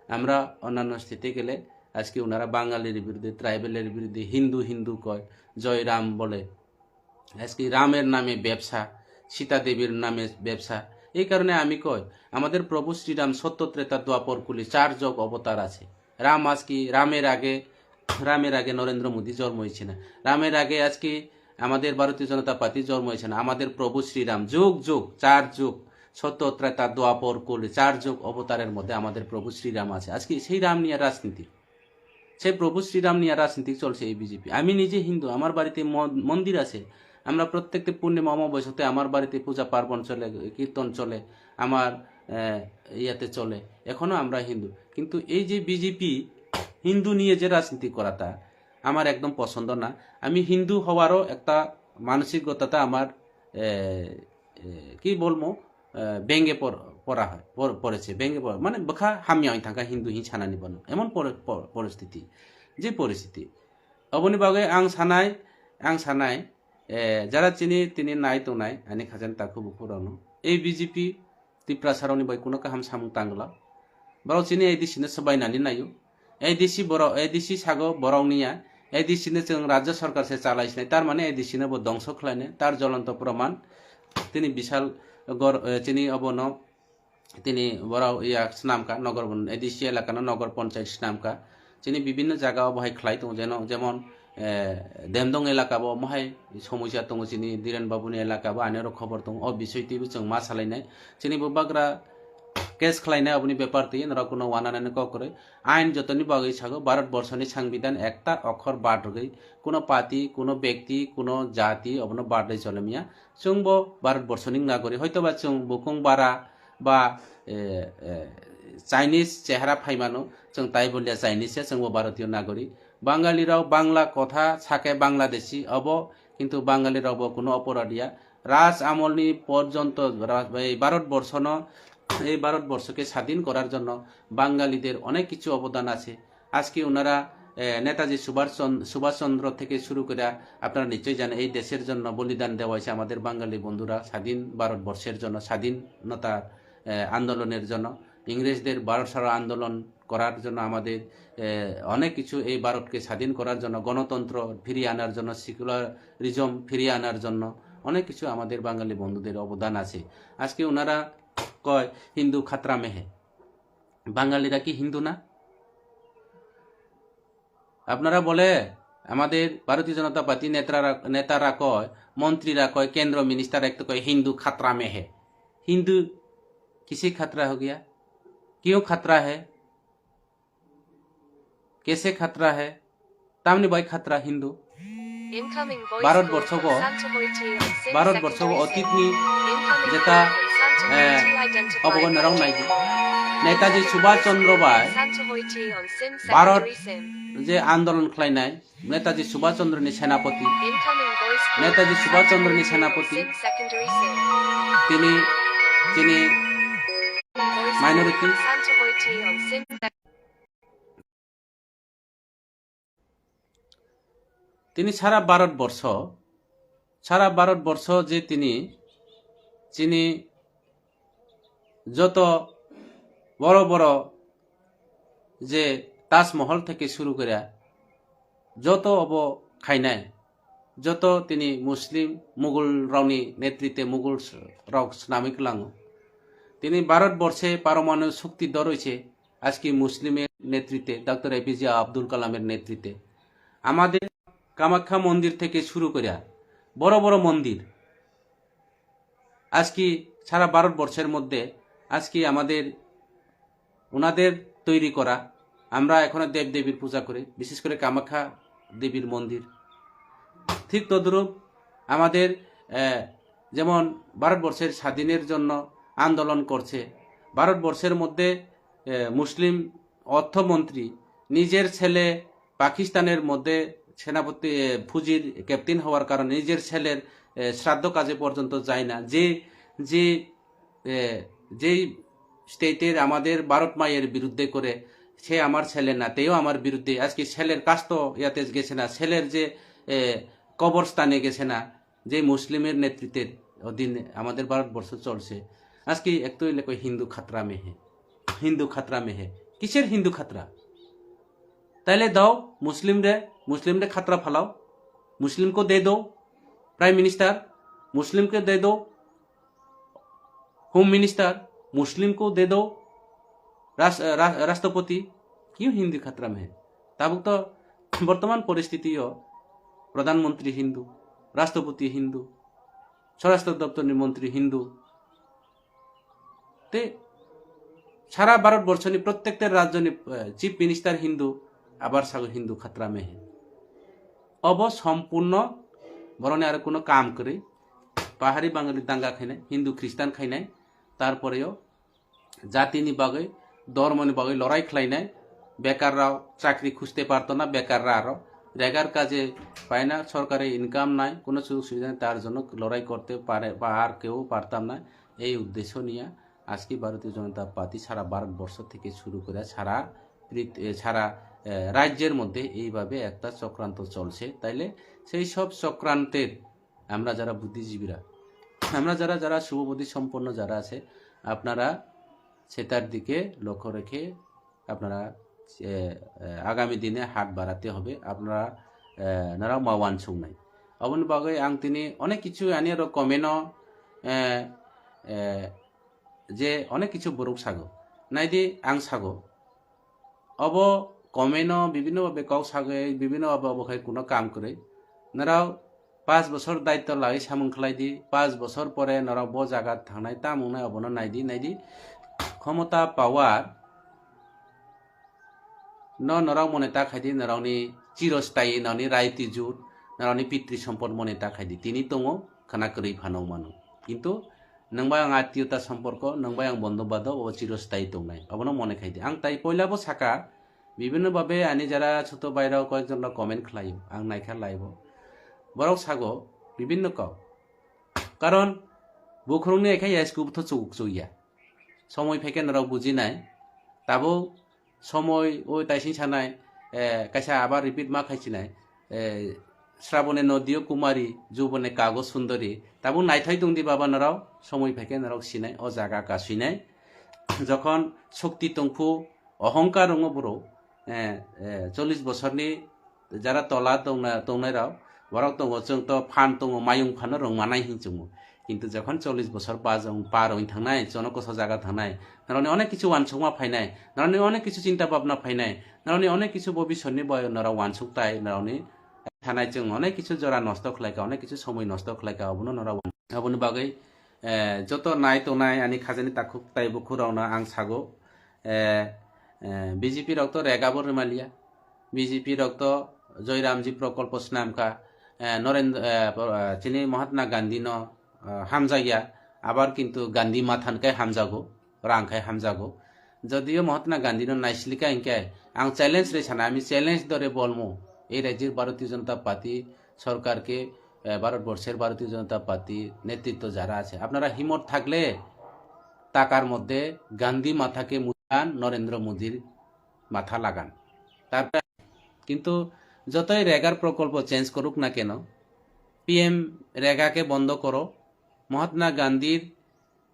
আমরা অন্যান্য স্টেটে গেলে আজকে ওনারা বাঙালির বিরুদ্ধে, ট্রাইবেলের বিরুদ্ধে, হিন্দু হিন্দু কয়, জয় রাম বলে। আজকে রামের নামে ব্যবসা, সীতা দেবীর নামে ব্যবসা। এই কারণে আমি কই, আমাদের প্রভু শ্রীরাম সত্য ত্রেতা দ্বাপর কলি 4 যুগ অবতার আছে। রাম আজকে রামের আগে নরেন্দ্র মোদী জন্ম হয়েছে না, রামের আগে আজকে আমাদের ভারতীয় জনতা পার্টি জন্ম হয়েছে না। আমাদের প্রভু শ্রীরাম যুগ 4 যুগ, সত্য ত্রেতা দ্বাপর কলি 4 যুগ অবতারের মধ্যে আমাদের প্রভু শ্রীরাম আছে। আজকে সেই রাম নিয়ে রাজনীতি, সেই প্রভু শ্রীরাম নিয়ে রাজনীতি চলছে এই বিজেপি। আমি নিজে হিন্দু, আমার বাড়িতে মন্দির আছে, আমরা প্রত্যেকটি পূর্ণিমা অমাবস্যাতে আমার বাড়িতে পূজা পার্বণ চলে, কীর্তন চলে, আমার ইয়াতে চলে, এখনো আমরা হিন্দু। কিন্তু এই যে বিজেপি হিন্দু নিয়ে যে রাজনীতি করাটা আমার একদম পছন্দ না। আমি হিন্দু হওয়ারও একটা মানসিকতাটা আমার কি বলবো, ব্যঙ্গে পড়েছে, ব্যঙ্গে মানে বখা হামিয়া থাকা হিন্দু হি ছানা নিবানো এমন পরিস্থিতি, যে পরিস্থিতি অবনি বাগে আং সানাই যারা চিনি তিনি নাই তো নাই আনি খাজেন তাকে বুকুরানো এই বিজেপি ত্রিপুরা সারনি বাই কোনো কাহাম সামুং টাংলা বরাव চিনি এই দিশিনে সবাইনানি নাইও এই দিশি সাগো বরাव নিয়া এই দিশিনে जों রাজ্য সরকার সে চালাইছিনে, তার মানে এই দিশিনে ধ্বংস খালাইনে তার জ্বলন্ত প্রমাণ। তিনি বিশাল চিনি অবন তিনি বরাव স্নামকা নগর এই দিশি এলাকানো নগর পঞ্চায়েত স্নামকা চিনি বিভিন্ন জায়গা বহাই খালাই দं যেমন देमदं एलाकाबो महाय समस्या दङ, चिनि धीरेन बाबुनि एलाकाबो आनेरो खबर दं। बिसयथिबो जों मा सालायनाय चिनि बाग्रा केस खालायनाय अपनी बेपार थी नरा कोनो वानानाने करे आइन जतनि बागै सागो भारतवर्षनि संविधान एकटा अक्षर बाद गई कोनो पार्टी कोनो व्यक्ति कोनो जाति अपनो बादै चलमिया जोंबो भारतवर्षनि नागरिक हयतोबा जों बुकुं बारा बा चाइनिज चेहरा फाइमानो जों ताई बोलिया चाइनिज जोंबो भारतीय नागरिक। बांगाली राव बांगला कथा साके बांग्लादेशी अब किन्तु बांगाली राव कोनो अपराधिया राज आमलनि पर्यन्त भारतवर्षके स्वाधीन करार जन्य बांगालीदेर अनेक किछु अवदान आछे। आजके ओनारा नेताजी सुभाष चंद्र थेके शुरू करे आपनारा निश्चय जानेन এই দেশের জন্য বলিদান দেওয়া হয়েছে আমাদের বাঙালি বন্ধুরা স্বাধীন ভারতবর্ষের জন্য, স্বাধীনতা আন্দোলনের জন্য, ইংরেজদের বারোসারা আন্দোলন করার জন্য, আমাদের অনেক কিছু এই ভারতকে স্বাধীন করার জন্য, গণতন্ত্র ফিরিয়ে আনার জন্য, সেকুলারিজম ফিরিয়ে আনার জন্য অনেক কিছু আমাদের বাঙালি বন্ধুদের অবদান আছে। আজকে ওনারা কয় হিন্দু খাতরা মেহে, বাঙালিরা কি হিন্দু না? আপনারা বলে আমাদের ভারতীয় জনতা পার্টি নেতারা কয়, মন্ত্রীরা কয়, কেন্দ্র মিনিস্টার एक तो कहे हिंदू खतरा में है। हिंदू किसी खतरा हो गया? क्यों खतरा है? कैसे खतरा है? तामने भाई खतरा हिंदू भारतवर्ष को अतीतनी जेता अवगत नराव नाइदि नेताजी सुभाष चंद्र भाई भारत जे आंदोलन खालायनाय नेताजी सुभाष चंद्रनि सेनापति তিনি মাইনরিটি তিনি সারা ভারতবর্ষ যে তিনি যত বড় বড় যে তাজমহল থেকে শুরু করে যত খাইনায় যত তিনি মুসলিম মুঘল রাওনি নেতৃত্বে মুঘল রাও নামিক লাঙো তিনি ভারতবর্ষে পারমাণবিক শক্তি রয়েছে আজকে মুসলিমের নেতৃত্বে, ডক্টর এপিজে আব্দুল কালামের নেতৃত্বে। আমাদের কামাখ্যা মন্দির থেকে শুরু করে বড় বড় মন্দির আজকে সারা ভারতবর্ষের মধ্যে আজকে আমাদের ওনাদের তৈরি করা, আমরা এখনো দেবদেবীর পূজা করি, বিশেষ করে কামাখ্যা দেবীর মন্দির। ঠিক তদ্রূপ আমাদের যেমন ভারতবর্ষের স্বাধীনের জন্য আন্দোলন করছে, ভারতবর্ষের মধ্যে মুসলিম অর্থমন্ত্রী নিজের ছেলে পাকিস্তানের মধ্যে সেনাপতি ফুজির ক্যাপ্টেন হওয়ার কারণে নিজের ছেলের শ্রাদ্ধ কাজে পর্যন্ত যায় না। যে যে যেই স্টেটের আমাদের ভারত মায়ের বিরুদ্ধে করে, সে আমার ছেলে না, তেও আমার বিরুদ্ধে, আজকে ছেলের কাজ তো ইয়াতে গেছে না, ছেলের যে কবরস্থানে গেছে না, যে মুসলিমের নেতৃত্বের অধীনে আমাদের ভারতবর্ষ চলছে। আজকে একটু লেখো হিন্দু খাতরা মে হে, হিন্দু খাতরা মে হে। কিসের হিন্দু খাতরা? তাইলে দাও মুসলিমরে খাতরা ফালাও, मुस्लिम को दे दो प्राइम मिनिस्टर, मुस्लिम को दे दो होम मिनिस्टर, मुस्लिम को दे दो राष्ट्रपति। क्यों हिंदू खतरा में है? तब तो बर्तमान परिस्थिति प्रधानमंत्री हिंदू, राष्ट्रपति हिंदू, स्वराष्ट्र दप्तर मंत्री हिंदू, ते सारा भारतवर्ष प्रत्येक राज्य चीफ मिनिस्टर हिंदू, आबार सागो हिंदू खतरा में है। अब सम्पूर्ण बरने आरो कोनो काम करे पाहाड़ी बांगाली दांगा खाइनाय, हिंदू ख्रिस्टान खाइनाय, तारपरेও জাতিনি বাগে ধর্মনি বাগে লড়াই খাইনায়, বেকাররাও চাকরি খুঁজতে পারতো না, বেকাররা আরো রেগার কাজে পায় না, সরকারি ইনকাম নাই, কোনো সুযোগ সুবিধা নেই, তার জন্য লড়াই করতে পারে বা আর কেউ পারতাম না। এই উদ্দেশ্য নিয়ে আজকে ভারতীয় জনতা পার্টি সারা ভারতবর্ষ থেকে শুরু করে সারা রাজ্যের মধ্যে এইভাবে একটা চক্রান্ত চলছে। তাইলে সেই সব চক্রান্তের আমরা যারা বুদ্ধিজীবীরা, আমরা যারা শুভবুদ্ধি সম্পন্ন যারা আছে, আপনারা সেটার দিকে লক্ষ্য রেখে আপনারা আগামী দিনে হাত বাড়াতে হবে। আপনারা নারাও মাওয়ান নাই অবন বাগে আং তিনি অনেক কিছু আনি আরো কমেন যে অনেক কিছু বরুক সাগো নাইদি আং সাগো অব কমেন বিভিন্নভাবে কাউ সাগে বিভিন্নভাবে অবখায় কোনো কাম করে নারাও 5 বছর দায়িত্ব লাগে সামন খালাই দি 5 বছর পরে নারাও ব জায়গা থানায় তা মনে অবন নাইদি ক্ষমতা পাওয়ার নরাও মনে তা খাইদি নরাওনি চিরস্থায়ী নরাওনি রায়তি জুট নরাওনি পিতৃ সম্পদ মনে তা খাইদি তিনি দङ খানা করেই ফানাও মানো কিন্তু नोंबा आं आत्मीयता सम्पर्क नोंबा आं बन्धुबाध ও চিরস্থায়ী দংনাই অবনো মনে খাইদি आं তাই পয়লাবো সাকা বিভিন্নভাবে আনি যারা ছোট বাইরাও কয়েকজন কমেন্ট খালাইও आं नायखा लाइव বরং সাগো বিভিন্ন কাও কারণ বুখরংনি এখাই স্কুবথ চৌক চইয়া সময় ফেকে নরাও বুঝি নাই তাবো সময় ওই তাইসিন সানায় কাইসা আবার রিপিট মা খাইছিনায় শ্রাবণে নদীয় কুমারী যৌবনে কাগজ সুন্দরী তাবো নাইথাই দংদি বাবা নরাও সময় ফেকে নরাও সিনাই ও জায়গা কাশিনাই যখন শক্তি তংফু অহংকার রঙ বড় 40 বছরনি যারা তলা তংনাইরাও বরক দङ जों तो फान दङ मायुं फानो रं मानाय हिंचुमु কিন্তু যখন 40 বছর পার হই থাংনাই জনকস জায়গা থাংনাই নারনি অনেক কিছু ওয়ানসংমা ফাইনাই নারনি অনেক কিছু চিন্তা ভাবনা ফাইনাই নারনি অনেক কিছু ভবিষ্যৎনি বয় নারা ওয়ানসুকতাই নারনি থানাই जों অনেক কিছু জরা নষ্ট খলাইকা অনেক কিছু সময় নষ্ট খলাইকা অবনো নারা অবনো বাগৈ যত নাই তো নাই আনি খাজানি তাকুক তাই বুখুরাवना आं सागो বিজেপি রক্ত রেগাবর রেমালিয়া বিজেপি রক্ত জয়রামজি প্রকল্প স্নামকা নরেন্দ্র চিনি মহাত্মা গান্ধী ন হামজাইয়া আবার কিন্তু গান্ধী মাথানকাই হামজাগো রাংখাই হামজাগো যদিও মহাত্মা গান্ধী ন নাইসলিকা ইনকাই আং চ্যালেঞ্জ রে সানা আমি চ্যালেঞ্জ ধরে বলমু এই রাজ্যের ভারতীয় জনতা পার্টি সরকারকে ভারতবর্ষের ভারতীয় জনতা পার্টি নেতৃত্ব যারা আছে আপনারা হিম্মত থাকলে টাকার মধ্যে গান্ধী মাথাকে মুছান নরেন্দ্র মোদীর মাথা লাগান তারপরে কিন্তু যতই রেগার প্রকল্প চেঞ্জ করুক না কেন পিএম রেগাকে বন্ধ করো মহাত্মা গান্ধীর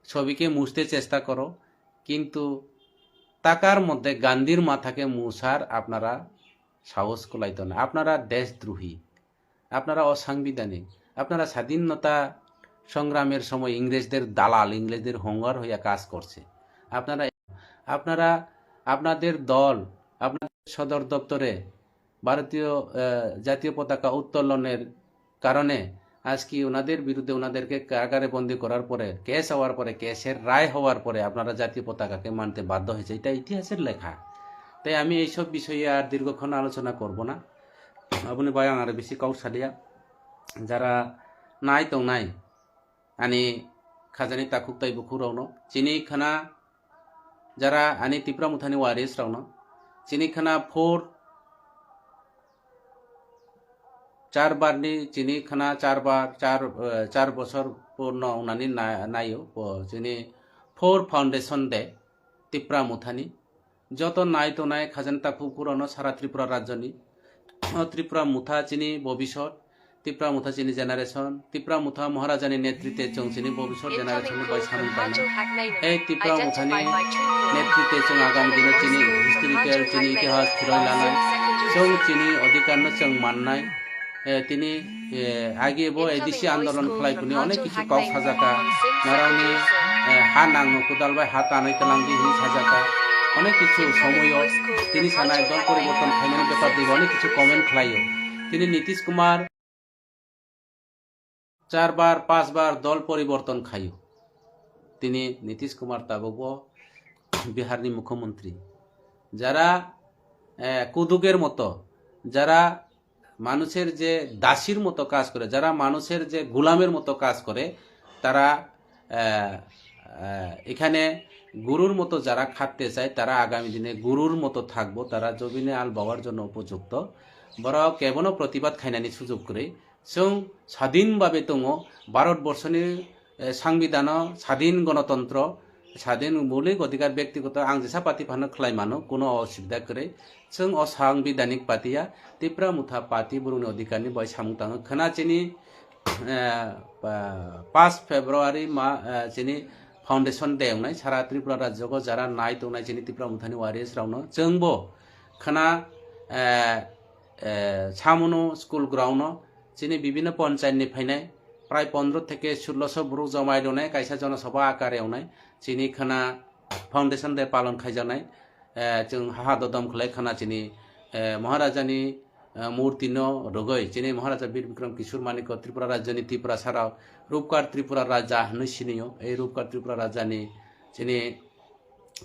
ছবিকে মুছতে চেষ্টা করো কিন্তু টাকার মধ্যে গান্ধীর মাথাকে মুছার আপনারা সাহস কুলাইতো না আপনারা দেশদ্রোহী আপনারা অসাংবিধানিক আপনারা স্বাধীনতা সংগ্রামের সময় ইংরেজদের দালাল ইংরেজদের হোঙ্গার হইয়া কাজ করছে আপনারা আপনাদের দল আপনাদের সদর দপ্তরে ভারতীয় জাতীয় পতাকা উত্তোলনের কারণে আজকে ওনাদের বিরুদ্ধে ওনাদেরকে কারাগারে বন্দী করার পরে কেস হওয়ার পরে কেসের রায় হওয়ার পরে আপনারা জাতীয় পতাকাকে মানতে বাধ্য হয়েছে, এটা ইতিহাসের লেখা। তাই আমি এইসব বিষয়ে আর দীর্ঘক্ষণ আলোচনা করব না। আপনি বয়াং আর বেশি কৌশলিয়া যারা নাই তো নাই আনি খাজানি তাকুক তাই বুকু রাউনো চিনি খানা যারা আনি তিপ্রা মুথানি ওয়ারিস রাউনো চিনি খানা ফোর 4 बारनि चिनी खाना 4 बार 4 बছর পূর্ণ উনানি নাইও চিনি 4 ফাউন্ডেশন দে তিপ্রা মুথানি যত নাই তো নাই খাজান তাকু পুরনো সারা ত্রিপুরা রাজ্যনি ত্রিপুরা মুথা চিনি ভবিষ্যৎ ত্রিপুরা মুথা চিনি জেনারেশন ত্রিপুরা মুথা মহারাজানি নেতৃত্বে চং চিনি ভবিষ্যৎ জেনারেশন বাই সামন পানা এই ত্রিপুরা মুথানি নেতৃত্বে চং আগামী দিনে চিনি হিস্টোরিক্যাল চিনি ইতিহাস ফিরয় লানাই চং চিনি অধিকার চং মাননাই তিনি আগে বো এদিসি আন্দোলন খালাইপুনি অনেক কিছু কাউ সাজাকা নারাউনি হা নাঙো কোদালবাই হা টানাই তালাঙ্গি হি সাজাকা অনেক কিছু সময় তিনি সানায় দল পরিবর্তন খাইনানি ব্যাপার দিয়ে অনেক কিছু কমেন্ট খালাইও তিনি নীতিশ কুমার 4 বার 5 বার দল পরিবর্তন খাইও তিনি নীতিশ কুমার তাবব বিহারনি মুখ্যমন্ত্রী যারা কুদুকের মতো যারা মানুষের যে দাসীর মতো কাজ করে যারা মানুষের যে গোলামের মতো কাজ করে তারা এখানে গুরুর মতো যারা খাটতে চায় তারা আগামী দিনে গুরুর মতো থাকবো তারা জবিনে আল বাবার জন্য উপযুক্ত বড় কেবল প্রতিবাদ খাইনানি সুযোগ করে जों স্বাধীনভাবে দङ ভারতবর্ষनि সংবিধান স্বাধীন গণতন্ত্র স্বাধীন মৌলিক অধিকার ব্যক্তিগত आं जेसा पार्टी फानो खालायमानो कोनो असुबिदा करे जों असांबिधानिक पार्टीया तिप्रा मुथा पार्टी बुरुनि अधिकारनि बय सामुताङो खोनाचिनि 5 फेब्रुवारी मा चिनि फाउंडेशन देवनाय सारा त्रिपुरा राज्यको जारा नाय तोनाय चिनि तिप्रा मुथानि वारिस रावनो जोंबो खोना सामुनो स्कुल ग्राउन्ड चिनि विभिन्न पञ्चायतनि फैनाय प्राय 15 থেকে 1600 ब्रुक जमाय दनाय कायसा जनसभा आकार एवनाय चिनि खाना फाउंडेशन दे पालन खायजानाय जों हाहा ददम खलाय खाना चिनि महाराजानि मूर्ति न रगै चिनि महाराजा वीर विक्रम किशोर मानिक त्रिपुरा राज्यनि त्रिपुरा साराव रूपकार त्रिपुरा राजा हनै सिनियो ए रूपकार त्रिपुरा राजानि चिनि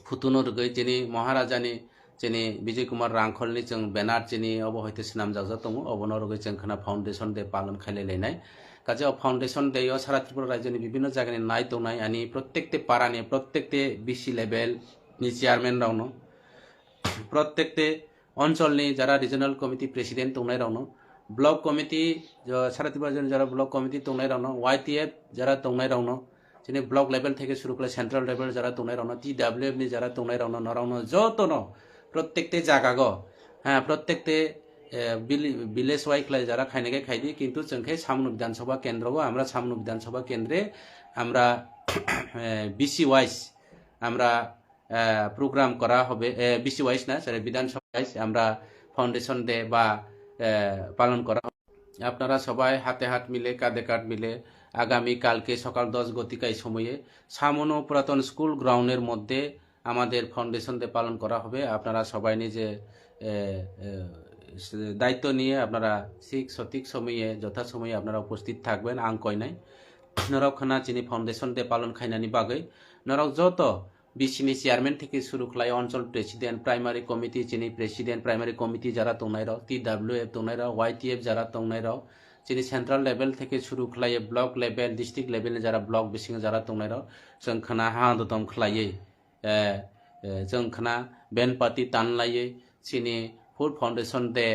फुतुनो रगै चिनि महाराजानि चिनि विजय कुमार रांखलनि जों बेनार चिनि अबहैते सिनाम जाजा दङ अबनो रगै जों खाना फाउंडेशन दे पालन खायलायनाय কাজে ফাউন্ডেশন দেয় সারা ত্রিপুরা রাজ্যের বিভিন্ন জায়গায় নাই তো নাই আনি প্রত্যেকটি পাড়ানি প্রত্যেকটি বিসি লেভেল নি চেয়ারম্যান রাউনো প্রত্যেকটি অঞ্চলনি যারা রিজনাল কমিটি প্রেসিডেন্ট দংনাই রাউনো ব্লক কমিটি সারা ত্রিপুরা রাজ্যের যারা ব্লক কমিটি দংনাই রাউনো ওয়াইটিএফ যারা দংনাই রাউনো যিনি ব্লক লেভেল থেকে শুরু করে সেন্ট্রাল লেভেল যারা দংনাই রাউনো টিডব্লিউএফ নি যারা দংনাই রাউনো নরাউনো যতন প্রত্যেকটি জায়গা গো হ্যাঁ প্রত্যেকটি विलेज वाइज जरा खाइने खाइदी किंतु जोंखे सामनु विधानसभा केंद्र আমরা सामनु विधानसभा केंद्रे আমরা बीसी वाइज আমরা प्रोग्राम करा হবে बीसी वाइज ना सরি विधानसभा वाइज আমরা फाउंडेशन डे বা পালন করা আপনারা সবাই হাতে হাত মিলে কাঁধে কাঁধ মিলে আগামী কালকে সকাল 10 গতিকায় সময়ে সামনো পুরাতন স্কুল গ্রাউন্ডের মধ্যে আমাদের ফাউন্ডেশন ডে পালন করা হবে আপনারা সবাই নিজে দায়িত্ব নিয়ে আপনারা ঠিক সঠিক সময়ে যথা সময়ে আপনারা উপস্থিত থাকবেন আং কই নাই নরক খানা চিনি ফাউন্ডেশন ডে পালন খাইনানি বাগৈ নরক যত বিসিনি চেয়ারম্যান থেকে শুরু খাই অঞ্চল প্রেসিডেন্ট প্রাইমারি কমিটি চিনি প্রেসিডেন্ট প্রাইমারি কমিটি যারা দংনাই রাও টিডব্লিউএফ দংনাই রাও ওয়াইটিএফ যারা দংনাই রাও চিনি সেন্ট্রাল লেভেল থেকে শুরু খাই ব্লক লেভেল ডিস্ট্রিক্ট লেভেল যারা ব্লক বিসিং যারা দংনাই রাও जों खाना हादम खालायै जों खाना बेन पार्टी तानलायै चिनि फुड फाउंडेशन डे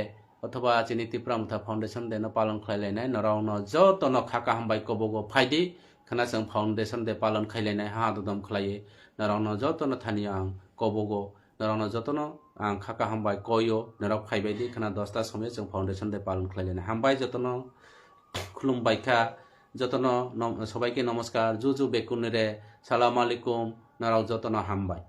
अथवा चिनि त्रिपुरा मुथा फाउंडेशन डे न पालन खालायनाय नरावनो जतन खाका हामबाय कबगो फायदि खाना जों फाउंडेशन डे पालन खालायनाय हा ददम खालायै नरावनो जतन थानिया आं कबगो नरावनो जतन आं खाका हामबाय कयो नराव फायबायदि खाना 10टा समय जों फाउंडेशन डे पालन खालायनाय हामबाय जतन खुलुमबायखा जतन सबाइके नमस्कार जुजु बेकुनरे सालाम आलैकुम नराव जतन हामबाय।